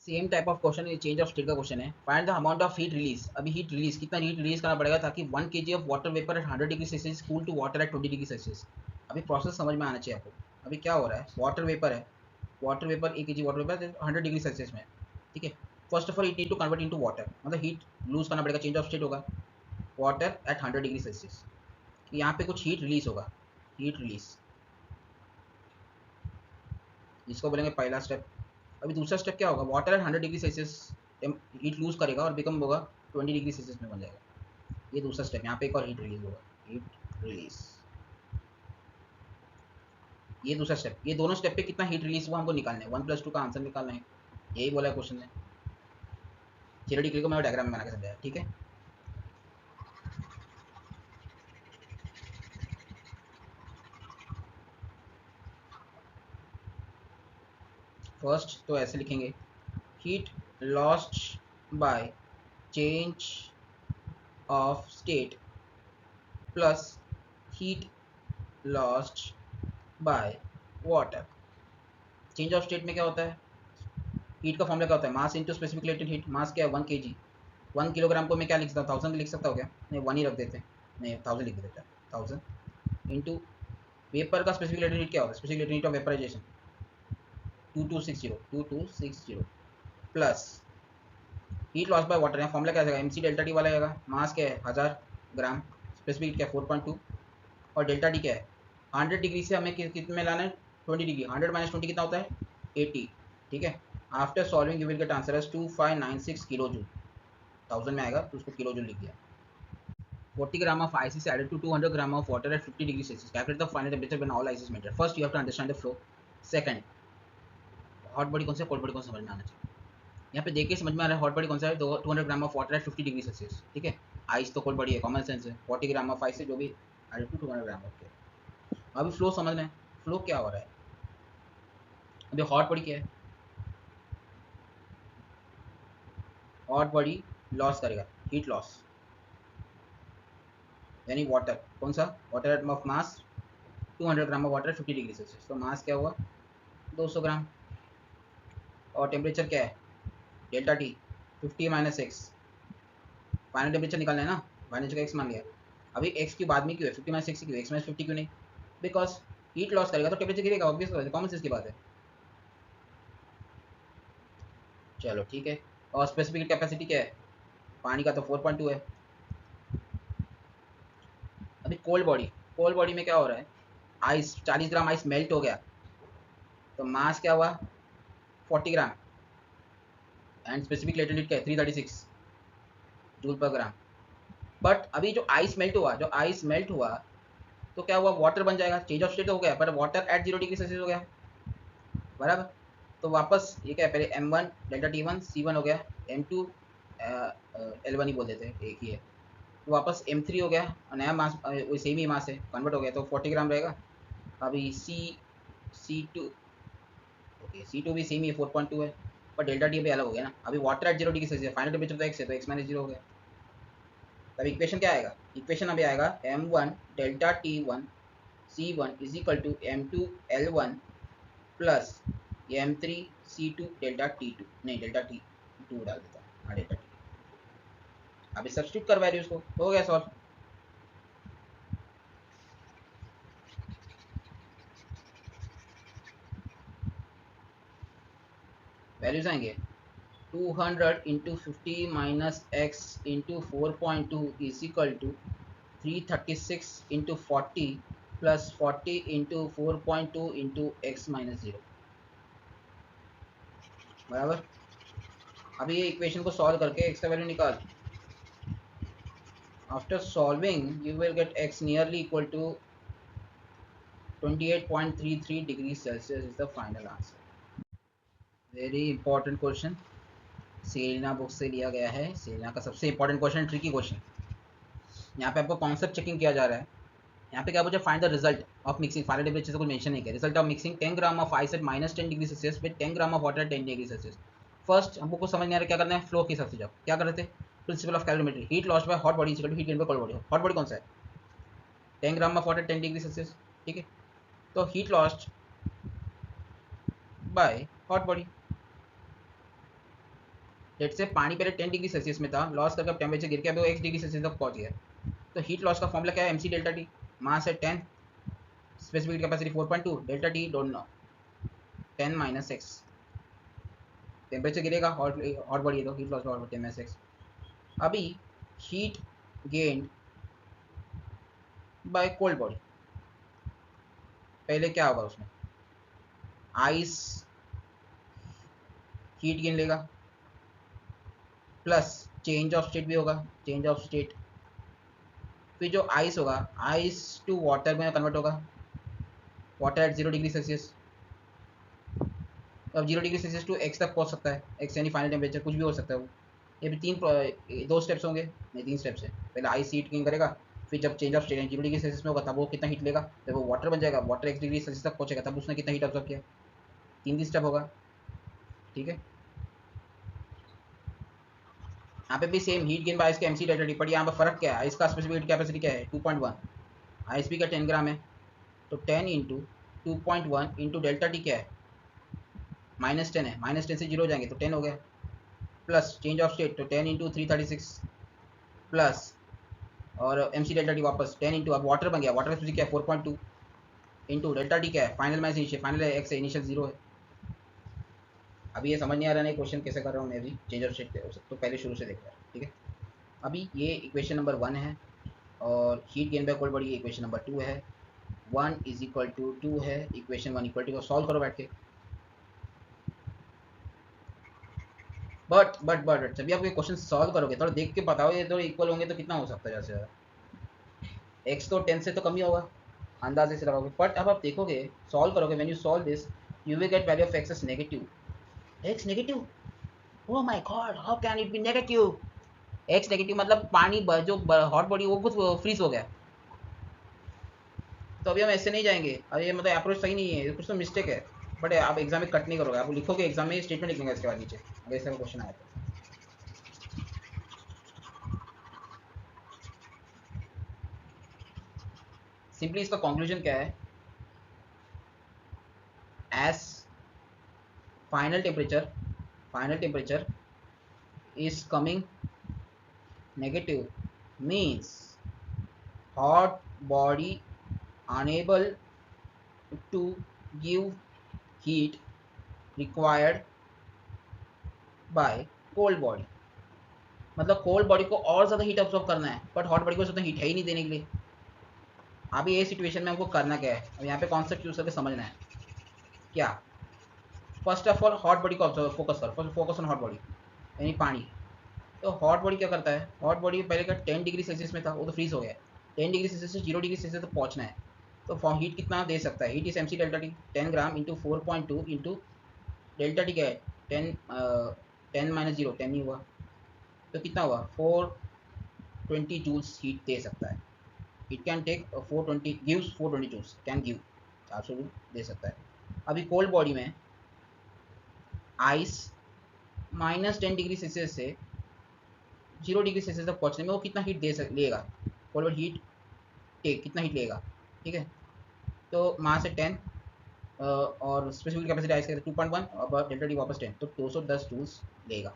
[SPEAKER 1] सेम टाइप ऑफ क्वेश्चन, ये चेंज ऑफ स्टेट का क्वेश्चन है. Find the amount of heat release. अभी हीट रिलीज कितना हीट रिलीज करना पड़ेगा ताकि 1 kg of water vapour at 100 degree Celsius cool to water at 20 degree Celsius. अभी process समझ में आना चाहिए आपको. अभी क्या हो रहा है, वाटर वेपर है, water vapour 1 kg water vapour 100 degree Celsius में. ठीक है, first of all it need to convert into water, मतलब हीट लूज करना पड़ेगा, चेंज ऑफ स्टेट होगा वाटर एट 100 डिग्री सेल्सियस. यहाँ पे कुछ हीट रिलीज होगा, हीट रिलीज, जिसको बोलेंगे पहला स्टेप. अभी दूसरा स्टेप क्या होगा, water at 100 degree Celsius heat lose करेगा और बिकम होगा 20 डिग्री सेल्सियस में बन जाएगा. ये दूसरा स्टेप. यहाँ पे एक और हीट रिलीज होगा, हीट रिलीज. ये दूसरा स्टेप. ये दोनों स्टेप पे कितना हीट रिलीज हुआ हमको निकालना है, 1+2 का आंसर निकालना है. यही बोला है क्वेश्चन में. थियोरेटिकली को मैं डायग्राम में बना के समझाया. ठीक है, फर्स्ट तो ऐसे लिखेंगे, heat lost by change of state plus heat lost by water. Change of state में क्या होता है, हीट का फॉर्मूला क्या होता है, mass into specific latent heat. Mass क्या है 1 kg. 1 किलोग्राम को मैं क्या लिख सकता हूँ, 1000 लिख सकता हूँ क्या, नहीं 1 ही रख देते हैं, नहीं 1000 लिख देते हैं. 1000 इंटू वेपर का स्पेसिफिक लेटेंट हीट क्या होता है, specific latent heat of vaporization 2260 plus heat loss by water. यहाँ फॉर्मूला क्या आएगा, MC डेल्टा टी वाला आएगा. मास क्या है 1000 ग्राम, स्पेसिफिक हीट क्या है 4.2 और डेल्टा टी क्या है 100 डिग्री से हमें कितने में लाना है 20 डिग्री. 100 माइनस 20 कितना होता है 80. ठीक है, after solving you will get answer as 2596 kilo joule. 1000 में आएगा तो उसको किलो जूल लिख दिया. 40 ग्राम of ice is added to 200 gram of water at 50 degree Celsius. Calculate the final temperature when all ice is melted. First, you have to understand the flow. Second, hot body कौन सा है, cold body कौन सा समझ में आना चाहिए. यहाँ पे देख के समझ में आ रहा है हॉट बॉडी कौन सा है, 200 ग्राम of water eight 50 degree Celsius. ठीक है, आइस तो कोल्ड बॉडी है, कॉमन सेंस है. 40 ग्राम ऑफ आइस है जो भी एडेड टू 200 ग्राम. ओके, अभी फ्लो समझना है. फ्लो क्या हो रहा है, अभी हॉट बॉडी क्या है? हॉट बॉडी लॉस करेगा हीट लॉस, यानी वाटर, कौन सा water atom of mass 200 gram of water 50 degree Celsius, तो मास क्या हुआ 200 ग्राम। और टेम्परेचर क्या है delta T 50 minus X, final temperature निकालना है ना, फाइनल जगह एक्स मान लिया। अभी एक्स की बाद में क्यों है 50 माइनस एक्स क्यों, एक्स माइनस 50 क्यों नहीं, बिकॉज हीट लॉस करेगा तो टेम्परेचर गिरेगा, ऑब्वियस बात है, कॉमन सेंस की बात है। चलो ठीक है। और स्पेसिफिक कैपेसिटी क्या है पानी का, तो 4.2 है। अभी कोल्ड बॉडी, कोल्ड बॉडी में क्या हो रहा है, आइस 40 ग्राम आइस मेल्ट हो गया, तो मास क्या हुआ 40 ग्राम, एंड स्पेसिफिक लेटेंट क्या है 336 जूल पर ग्राम। बट अभी जो आइस मेल्ट हुआ, जो आइस मेल्ट हुआ तो क्या हुआ वाटर बन जाएगा, चेंज ऑफ स्टेट हो गया, पर वाटर एट 0 डिग्री सेल्सियस हो गया, बराबर। तो वापस ये क्या है, पहले m1 डेल्टा t1 c1 हो गया, m2 l1 ही बोल देते हैं, एक ही है, तो वापस m3 हो गया, और नया मास वही सेम ही मास है, कन्वर्ट हो गया तो 40 ग्राम रहेगा। अभी C2, ओके C2 भी सेम ही है 4.2 है, पर डेल्टा टी अभी अलग हो गया ना, अभी water at 0 degree Celsius, final temperature तो x है, तो x माइनस 0 हो गया। तब इक्वेशन क्या आएगा, इक्वेशन अभी आएगा m1 delta t1 c1 is equal to m2 l1 plus m3 c2 delta t2, नहीं डेल्टा t2 डाल देता हूँ, हाँ डेल्टा t, अभी सब्स्टिट्यूट कर वैल्यूज को, हो गया सॉल्व। वैल्यूज आएंगे 200 into 50 minus X into 4.2 is equal to 336 into 40 plus 40 into 4.2 into X minus 0, बराबर। अभी ये इक्वेशन को सॉल्व करके एक्स का वैल्यू निकाल, after solving you will get X nearly equal to 28.33 degree Celsius is the final answer. Very important question, Selina book से लिया गया है, सेलिना का सबसे इंपॉर्टेंट क्वेश्चन, ट्रिकी क्वेश्चन। यहाँ पे आपको कॉन्सेप्ट चेकिंग किया जा रहा है। यहाँ पे क्या पूछा, find the result of mixing, final temperature से कुछ मेंशन नहीं किया, result of mixing 10 gram of ice eight minus 10 degree Celsius with 10 gram of water eight 10 degree Celsius. First हमको कुछ समझ नहीं आ रहा क्या करना है, फ्लो के हिसाब से जाओ, क्या कर रहे थे, principle of calorimetry, heat lost by hot body equal to heat gain by cold body. Hot body कौन सा है 10 gram of water 10 degree Celsius, ठीक है, तो heat lost by hot body, let say पानी पहले 10 डिग्री सेल्सियस में था, लॉस करके टेम्परेचर गिर के अभी वो x डिग्री सेल्सियस तक पहुंच गया, तो हीट लॉस का फॉर्मूला क्या है mc डेल्टा टी, मास है 10, specific capacity 4.2, delta T don't know, 10 minus x, temperature गिरेगा, हॉट बॉडी है तो heat loss by 10 minus x. अभी heat gained by cold body, पहले क्या होगा उसमें, आइस हीट गेन लेगा, प्लस चेंज ऑफ स्टेट भी होगा, चेंज ऑफ स्टेट, फिर जो आइस होगा आइस टू वाटर में कन्वर्ट होगा, वाटर एट 0 डिग्री सेल्सियस, अब 0 डिग्री सेल्सियस टू एक्स तक पहुंच सकता है, एक्स यानी फाइनल टेम्परेचर कुछ भी हो सकता है वो। ये भी दो स्टेप्स होंगे, नहीं 3 स्टेप्स है, पहले आइस हीट गेन करेगा, फिर जब change of state 0 degree Celsius में होगा तब वो कितना हीट लेगा, जब वो वाटर बन जाएगा, वाटर x डिग्री सेल्सियस तक पहुंचेगा तब उसने कितना हीट ऑब्जर्व किया, 3 स्टेप होगा, ठीक है। यहाँ पे भी same heat gain bye ice का एमसी डेल्टा टी, पर यहाँ पर फर्क क्या है, आइस का स्पेसिफिक हीट कैपेसिटी क्या है 2.1, आइस भी का 10 ग्राम है, तो 10 इंटू 2.1 इंटू डेल्टा टी क्या है -10 है, -10 से 0 हो जाएंगे तो 10 हो गया, प्लस चेंज ऑफ स्टेट तो 10 इंटू 336 प्लस और एम सी डेल्टा टी वापस 10 इंटू, अब वाटर बन गया, वाटर स्पेसिफिक क्या है 4.2 इंटू डेल्टा टी क्या है final minus initial, final x है इनिशियल 0 है। अभी ये समझ नहीं आ रहा है क्वेश्चन कैसे कर रहा हूँ मैं भी, चेंज ऑफ स्टेट तो पहले शुरू से देख रहा है, ठीक है। अभी ये इक्वेशन नंबर 1 है, और heat gain by cold body equation number 2 है, 1 इज इक्वल टू 2 है, इक्वेशन 1 इक्वल टू, सॉल्व करो बैठ के। बट जब भी आप ये क्वेश्चन सॉल्व करोगे थोड़ा देख के बताओ, ये तो इक्वल होंगे तो कितना हो सकता है, जैसे एक्स तो 10 से तो कम ही होगा, अंदाजे से लगाओगे, बट अब आप देखोगे सॉल्व करोगे, when you solve this you will get value of x is negative, x negative, oh my God how can it be negative, x negative मतलब पानी जो हॉट बॉडी वो कुछ फ्रीज हो गया, तो अभी हम ऐसे नहीं जाएंगे, अरे ये मतलब अप्रोच सही नहीं है, कुछ तो मिस्टेक है, बट आप एग्जाम में कट नहीं करोगे, आप लिखोगे एग्जाम में स्टेटमेंट लिखेंगे इसके बाद नीचे अगर इसका क्वेश्चन आया तो। सिंपली इसका कंक्लूजन क्या है, as final temperature is coming negative means hot body unable to give heat required by cold body। मतलब कोल्ड बॉडी को और ज़्यादा हीट ऑब्जॉर्व करना है बट हॉट बॉडी को उतना हीट है ही नहीं देने के लिए। अभी ये सिचुएशन में हमको करना क्या है, अब यहाँ पे कॉन्सेप्ट यूज करके समझना है क्या। First of all hot body को ऑब्जर्व फोकस करो, फोकस ऑन हॉट बॉडी यानी पानी। तो हॉट बॉडी क्या करता है, हॉट बॉडी पहले का 10 डिग्री सेल्सियस में था, वो तो फ्रीज हो गया। 10 डिग्री सेल्सियस से 0 डिग्री सेल्सियस तक पहुंचना है तो फॉर्म हीट कितना दे सकता है, heat is MC delta T 10 gram into 4.2 into delta T क्या है 10 माइनस 0 10 नहीं हुआ तो कितना हुआ 420 जूल्स हीट दे सकता है। It can take 420 gives 420 joules can give 400 joule दे सकता है। अभी कोल्ड बॉडी में आइस -10 डिग्री सेल्सियस से 0 डिग्री सेल्सियस तक पहुंचने में वो कितना हीट लेगा, कोल्ड बॉडी हीट टेक कितना हीट लेगा, ठीक है। तो मास है 10 और स्पेसिफिक कैपेसिटी आइस का 2.1 और डेल्टा टी वापस 10 तो 210 जूल्स लेगा।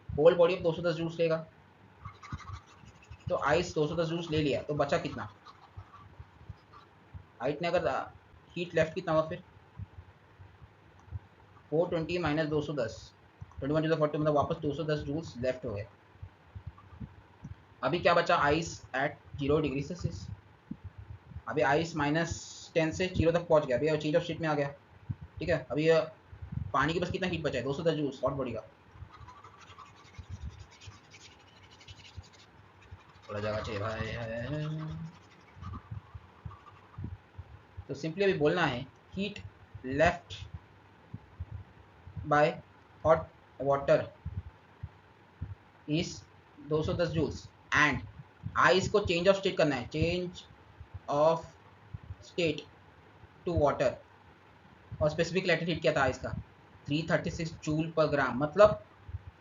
[SPEAKER 1] कोल्ड बॉडी में 210 जूल्स लेगा तो आइस 210 जूल्स ले लिया तो बचा कितना, हाइट ने अगर हीट लेफ्ट कितना हुआ फिर 420 माइनस 210 21 टू द 40 मतलब वापस 210 जूल्स लेफ्ट हो गए। अभी क्या बचा आइस एट 0 डिग्री सेल्सियस। अभी आइस -10 से 0 तक पहुंच गया, अभी चेंज ऑफ स्टेट में आ गया, ठीक है। अभी पानी के पास कितना हीट बचा है 210 जूल्स हॉट बॉडी का, थोड़ा जगह चाहिए भाई। तो सिंपली अभी बोलना है heat left by hot water is 210 joules and ice को चेंज ऑफ स्टेट करना है, change of state to water और स्पेसिफिक लैटेंट हीट क्या था आइस का 336 जूल पर ग्राम। मतलब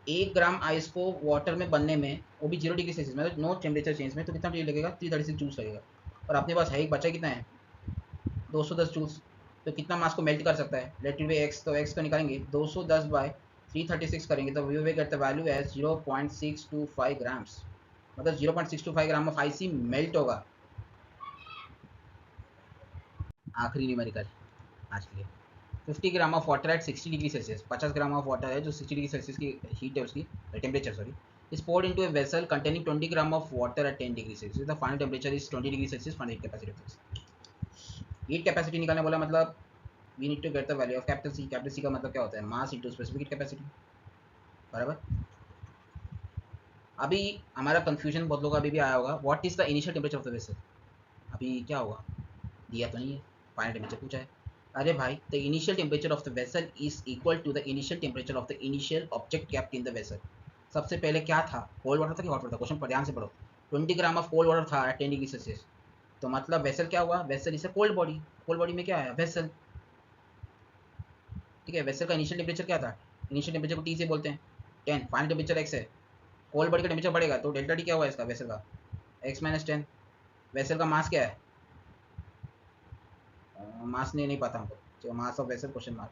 [SPEAKER 1] 1 ग्राम आइस को वाटर में बनने में वो भी 0 डिग्री सेल्सियस मतलब नो टेम्परेचर चेंज में तो कितना लगेगा 336 जूल्स लगेगा। और अपने पास है एक बचा कितना है 210 जूल्स तो कितना मास को मेल्ट कर सकता है, लेट इट बी एक्स तो एक्स को निकालेंगे 210 बाय 336 करेंगे तो we will get the value as 0.625 grams. मतलब 0.625 ग्राम ऑफ आइस ही मेल्ट होगा। आखिरी न्यूमेरिकल आज के लिए 50 gram of water at 60 degree Celsius, 50 gram of water है जो 60 डिग्री सेल्सियस की हीट है उसकी temperature sorry is poured into a vessel containing 20 gram of water at 10 degree Celsius. The final temperature is 20 degree Celsius. Final heat capacity of this. Heat capacity निकालने बोला मतलब we need to get the value of capital C. Capital C का मतलब क्या होता है mass into specific heat capacity, बराबर। अभी हमारा कंफ्यूजन बहुत लोगों का अभी भी आया होगा what is the initial temperature of the vessel. अभी क्या होगा दिया तो नहीं है, फाइनल टेम्परेचर पूछा है। अरे भाई the initial temperature of the vessel is equal to the initial temperature of the initial object kept in the vessel. सबसे पहले क्या था कोल्ड वाटर था कि हॉट वाटर था, क्वेश्चन पर ध्यान से पढ़ो। 20 ग्राम ऑफ कोल्ड वाटर था एट 10 डिग्री सेल्सियस तो मतलब वेसल क्या हुआ, vessel is a cold body. Cold body में क्या आया वेसल, ठीक है। वेसल का इनिशियल टेम्परेचर क्या था, इनिशियल टेम्परेचर को टी से बोलते हैं 10, फाइनल टेम्परेचर एक्स है। कोल्ड बॉडी का टेम्परेचर बढ़ेगा तो डेल्टा टी क्या हुआ इसका वेसल का एक्स माइनस 10। वेसल का मास क्या है मास नहीं पता हमको, तो mass of vessel question mark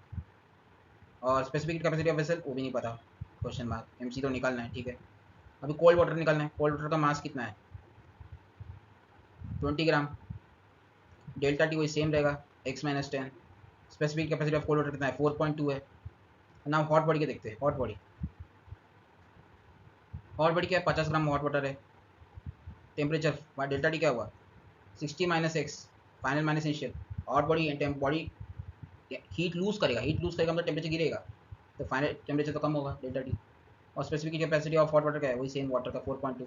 [SPEAKER 1] और स्पेसिफिक कैपेसिटी ऑफ वेसल वो भी नहीं पता क्वेश्चन मार्क। एमसी तो निकालना है, ठीक है। अभी कोल्ड वाटर निकालना है, कोल्ड वाटर का मास कितना है 20 ग्राम, डेल्टा टी वही सेम रहेगा x minus 10। Specific capacity of cold water कितना है 4.2 है। नाउ हॉट बॉडी के देखते हैं, हॉट बॉडी क्या है 50 ग्राम हॉट वाटर है, टेम्परेचर डेल्टा टी क्या हुआ 60 minus X final minus initial. Hot body body heat lose करेगा, हीट लूज करेगा मतलब टेम्परेचर गिरेगा तो फाइनल टेम्परेचर तो कम होगा डेल्टा टी। और specific capacity of hot water क्या है वही सेम वाटर का 4.2।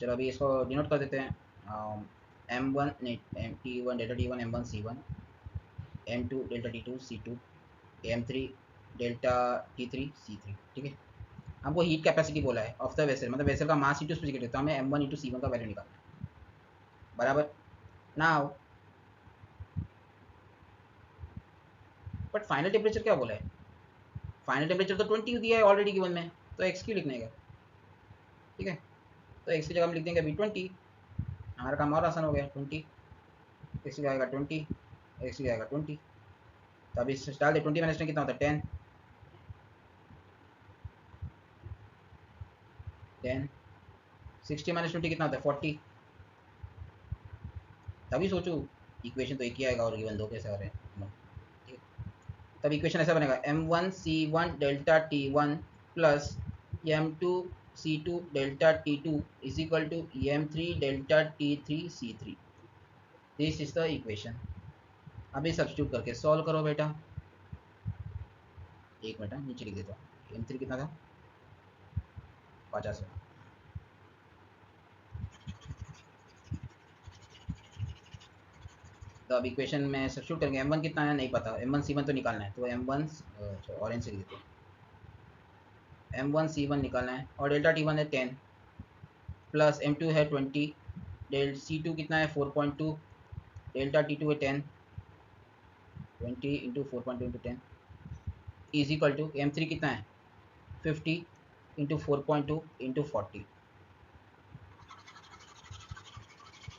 [SPEAKER 1] चलो अभी इसको डिनोट कर देते हैं M1 T1 delta T1 M1 C1 M2 delta T2 C2 M3 delta T3 C3, ठीक है। हमको हीट कैपेसिटी बोला है ऑफ द वेसल मतलब वेसल का मास इंटू स्पेसिफिक तो हमें M1 इंटू C1 का वैल्यू निकालना है, बराबर। नाउ बट फाइनल टेम्परेचर क्या बोला है? फाइनल टेम्परेचर तो 20 दिया है ऑलरेडी गिवन में, तो एक्स क्यू लिखने का, ठीक है। तो एक्स की जगह हम लिख देंगे अभी 20, हमारा काम और आसान हो गया। 20 एक्स की आएगा 20, एक्स की आएगा 20, तो अभी डाल दे 20 माइनस 10 कितना होता है 10, 10 60 माइनस 20 कितना होता है 40। तभी सोचो इक्वेशन तो एक ही आएगा और गिवन दो कैसे आ रहे हैं, ठीक है। तब इक्वेशन ऐसा बनेगा m1c1 delta t1 plus m2c2 delta t2 is equal to m3 delta t3 c3। This is the equation. अभी सब्स्टिट्यूट करके सॉल्व करो बेटा। एक मिनट नीचे लिख देता हूँ। m3 कितना था 50। तो अब इक्वेशन में सब्स्टिट्यूट करेंगे। m1 कितना है नहीं पता, m1 c1 तो निकालना है, तो m1 ऑरेंज से लिख देते हैं। m1 c1 निकालना है और डेल्टा t1 है 10 प्लस m2 है 20, डेल c2 कितना है 4.2, डेल्टा t2 है 10, 20 into 4.2 into 10 is equal to m3 कितना है 50 इंटू 4.2 इंटू 40।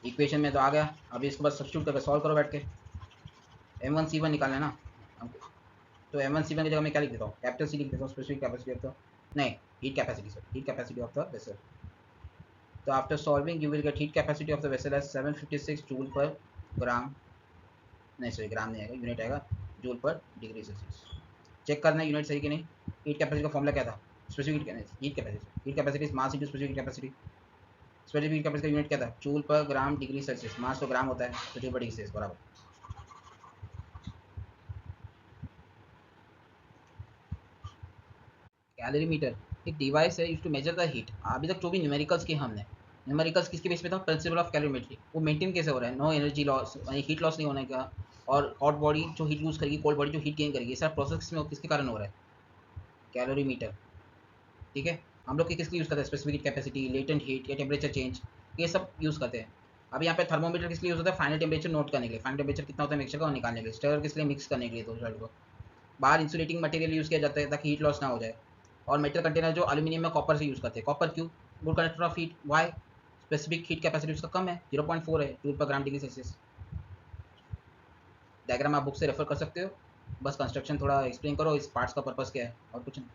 [SPEAKER 1] इक्वेशन में तो आ गया। अभी इसको बस सब्स्टिट्यूट करके सॉल्व करो बैठ के। m1 c1 निकालना है ना हमको, तो m1 c1 की जगह मैं क्या लिख देता हूँ कैपिटल C लिख देता हूँ, स्पेसिफिक कैपेसिटी ऑफ द, नहीं heat capacity, sir heat capacity of the vessel. तो after solving you will get heat capacity of the vessel as 756 joule per gram, नहीं सॉरी ग्राम नहीं आएगा, यूनिट आएगा joule per degree Celsius. Check करना है unit सही कि नहीं। हीट कैपेसिटी का फॉर्मूला क्या था, specific heat capacity is mass into specific capacity. Specific heat capacity का यूनिट क्या था joule per gram degree Celsius, मास तो ग्राम होता है तो जूल पर डिग्री सेल्सियस बराबर। कैलोरीमीटर एक डिवाइस है use to measure the heat. अभी तक जो भी न्यूमेरिकल्स किए हमने, न्यूमेरिकल्स किसके बेस पे था, प्रिंसिपल ऑफ कैलोरीमेट्री, वो मेंटेन कैसे हो रहा है, no energy loss, heat loss नहीं होने का, और हॉट बॉडी जो हीट लूज करेगी, कोल्ड बॉडी जो हीट गेन करेगी, ये सारा प्रोसेस में किसके कारण हो रहा है, कैलोरीमीटर, ठीक है। हम लोग किसके यूज़ करते हैं, स्पेसिफिक कैपेसिटी, लेटेंट हीट या टेम्परेचर चेंज, ये सब यूज़ करते हैं। अब यहाँ पे थर्मोमीटर किस लिए यूज़ होता है, फाइनल टेम्परेचर नोट करने के लिए, फाइनल टेम्परेचर कितना होता है मिक्सचर का निकालने के लिए, स्टर किस लिए मिक्स करने के लिए, तो को बाहर इंसुलेटिंग मटेरियल यूज़ किया जाता है ताकि हीट लॉस ना हो जाए। और मेटल कंटेनर जो एल्यूमिनियम में कॉपर से यूज़ करते हैं, कॉपर क्यों, good conductor of heat, why, specific heat capacity उसका कम है 0.4 है joule per gram degree Celsius. Diagram आप बुक से रेफर कर सकते हो, बस कंस्ट्रक्शन थोड़ा एक्सप्लेन करो इस पार्ट्स का पर्पस क्या है और कुछ नहीं।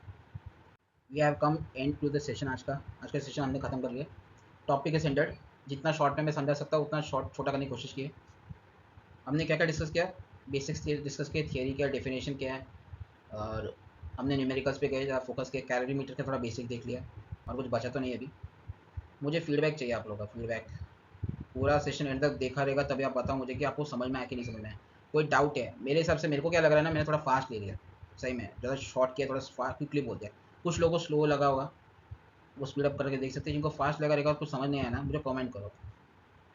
[SPEAKER 1] We have come end to the session. आज का सेशन हमने खत्म कर लिया। Topic is ended. जितना शॉर्ट में मैं समझा सकता हूँ उतना शॉर्ट छोटा करने की कोशिश की है। हमने क्या क्या डिस्कस किया, बेसिक्स डिस्कस किया, थियरी क्या, डेफिनेशन क्या है, और हमने न्यूमेरिकल्स पे गए, फोकस किया, कैलोरीमीटर का थोड़ा बेसिक देख लिया, और कुछ बचा तो नहीं अभी। मुझे फीडबैक चाहिए आप लोगों का, फीडबैक। पूरा सेशन एंड तक देखा रहेगा तभी आप बताओ मुझे कि आपको समझ में आया कि नहीं समझ में आया। कोई डाउट है मेरे हिसाब से, मेरे को क्या लग रहा है ना, मैंने थोड़ा फास्ट ले लिया, सही में ज़्यादा शॉर्ट किया, थोड़ा क्विकली बोल दिया। कुछ लोगों को स्लो लगा होगा, वो स्पीड अप करके देख सकते हैं। जिनको फास्ट लगा रहेगा, कुछ समझ नहीं आया ना, मुझे कमेंट करो।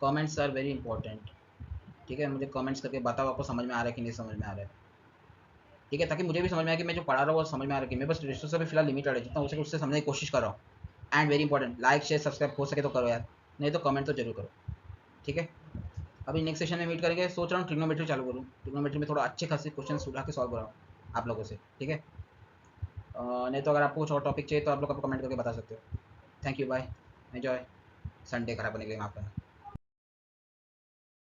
[SPEAKER 1] कमेंट्स आर वेरी इंपॉर्टेंट, ठीक है। मुझे कमेंट्स करके बताओ आपको समझ में आ रहा है कि नहीं समझ में आ रहा है, ठीक है, ताकि मुझे भी समझ में आए कि मैं जो पढ़ा रहा हूँ वो समझ में आ रहा है कि मैं बस रजिस्टर से भी फिलहाल लिमिटेड है, जितना हो सके उससे समझने की कोशिश कर रहा हूँ। And very important, like share subscribe हो सके तो करो यार, नहीं तो कमेंट तो जरूर करो, ठीक है। अभी नेक्स्ट सेशन में मीट करेंगे। सोच रहा हूँ ट्रिग्नोमेट्री चालू करूँ, ट्रिग्नोमेट्री में थोड़ा अच्छे खासे क्वेश्चन उठा के सॉल्व कराऊँ आप लोगों से, ठीक है। नहीं तो अगर आपको कुछ और टॉपिक चाहिए तो आप लोग कमेंट करके बता सकते हो। Thank you, bye, enjoy. Sunday खराब होने के लिए माफ करना।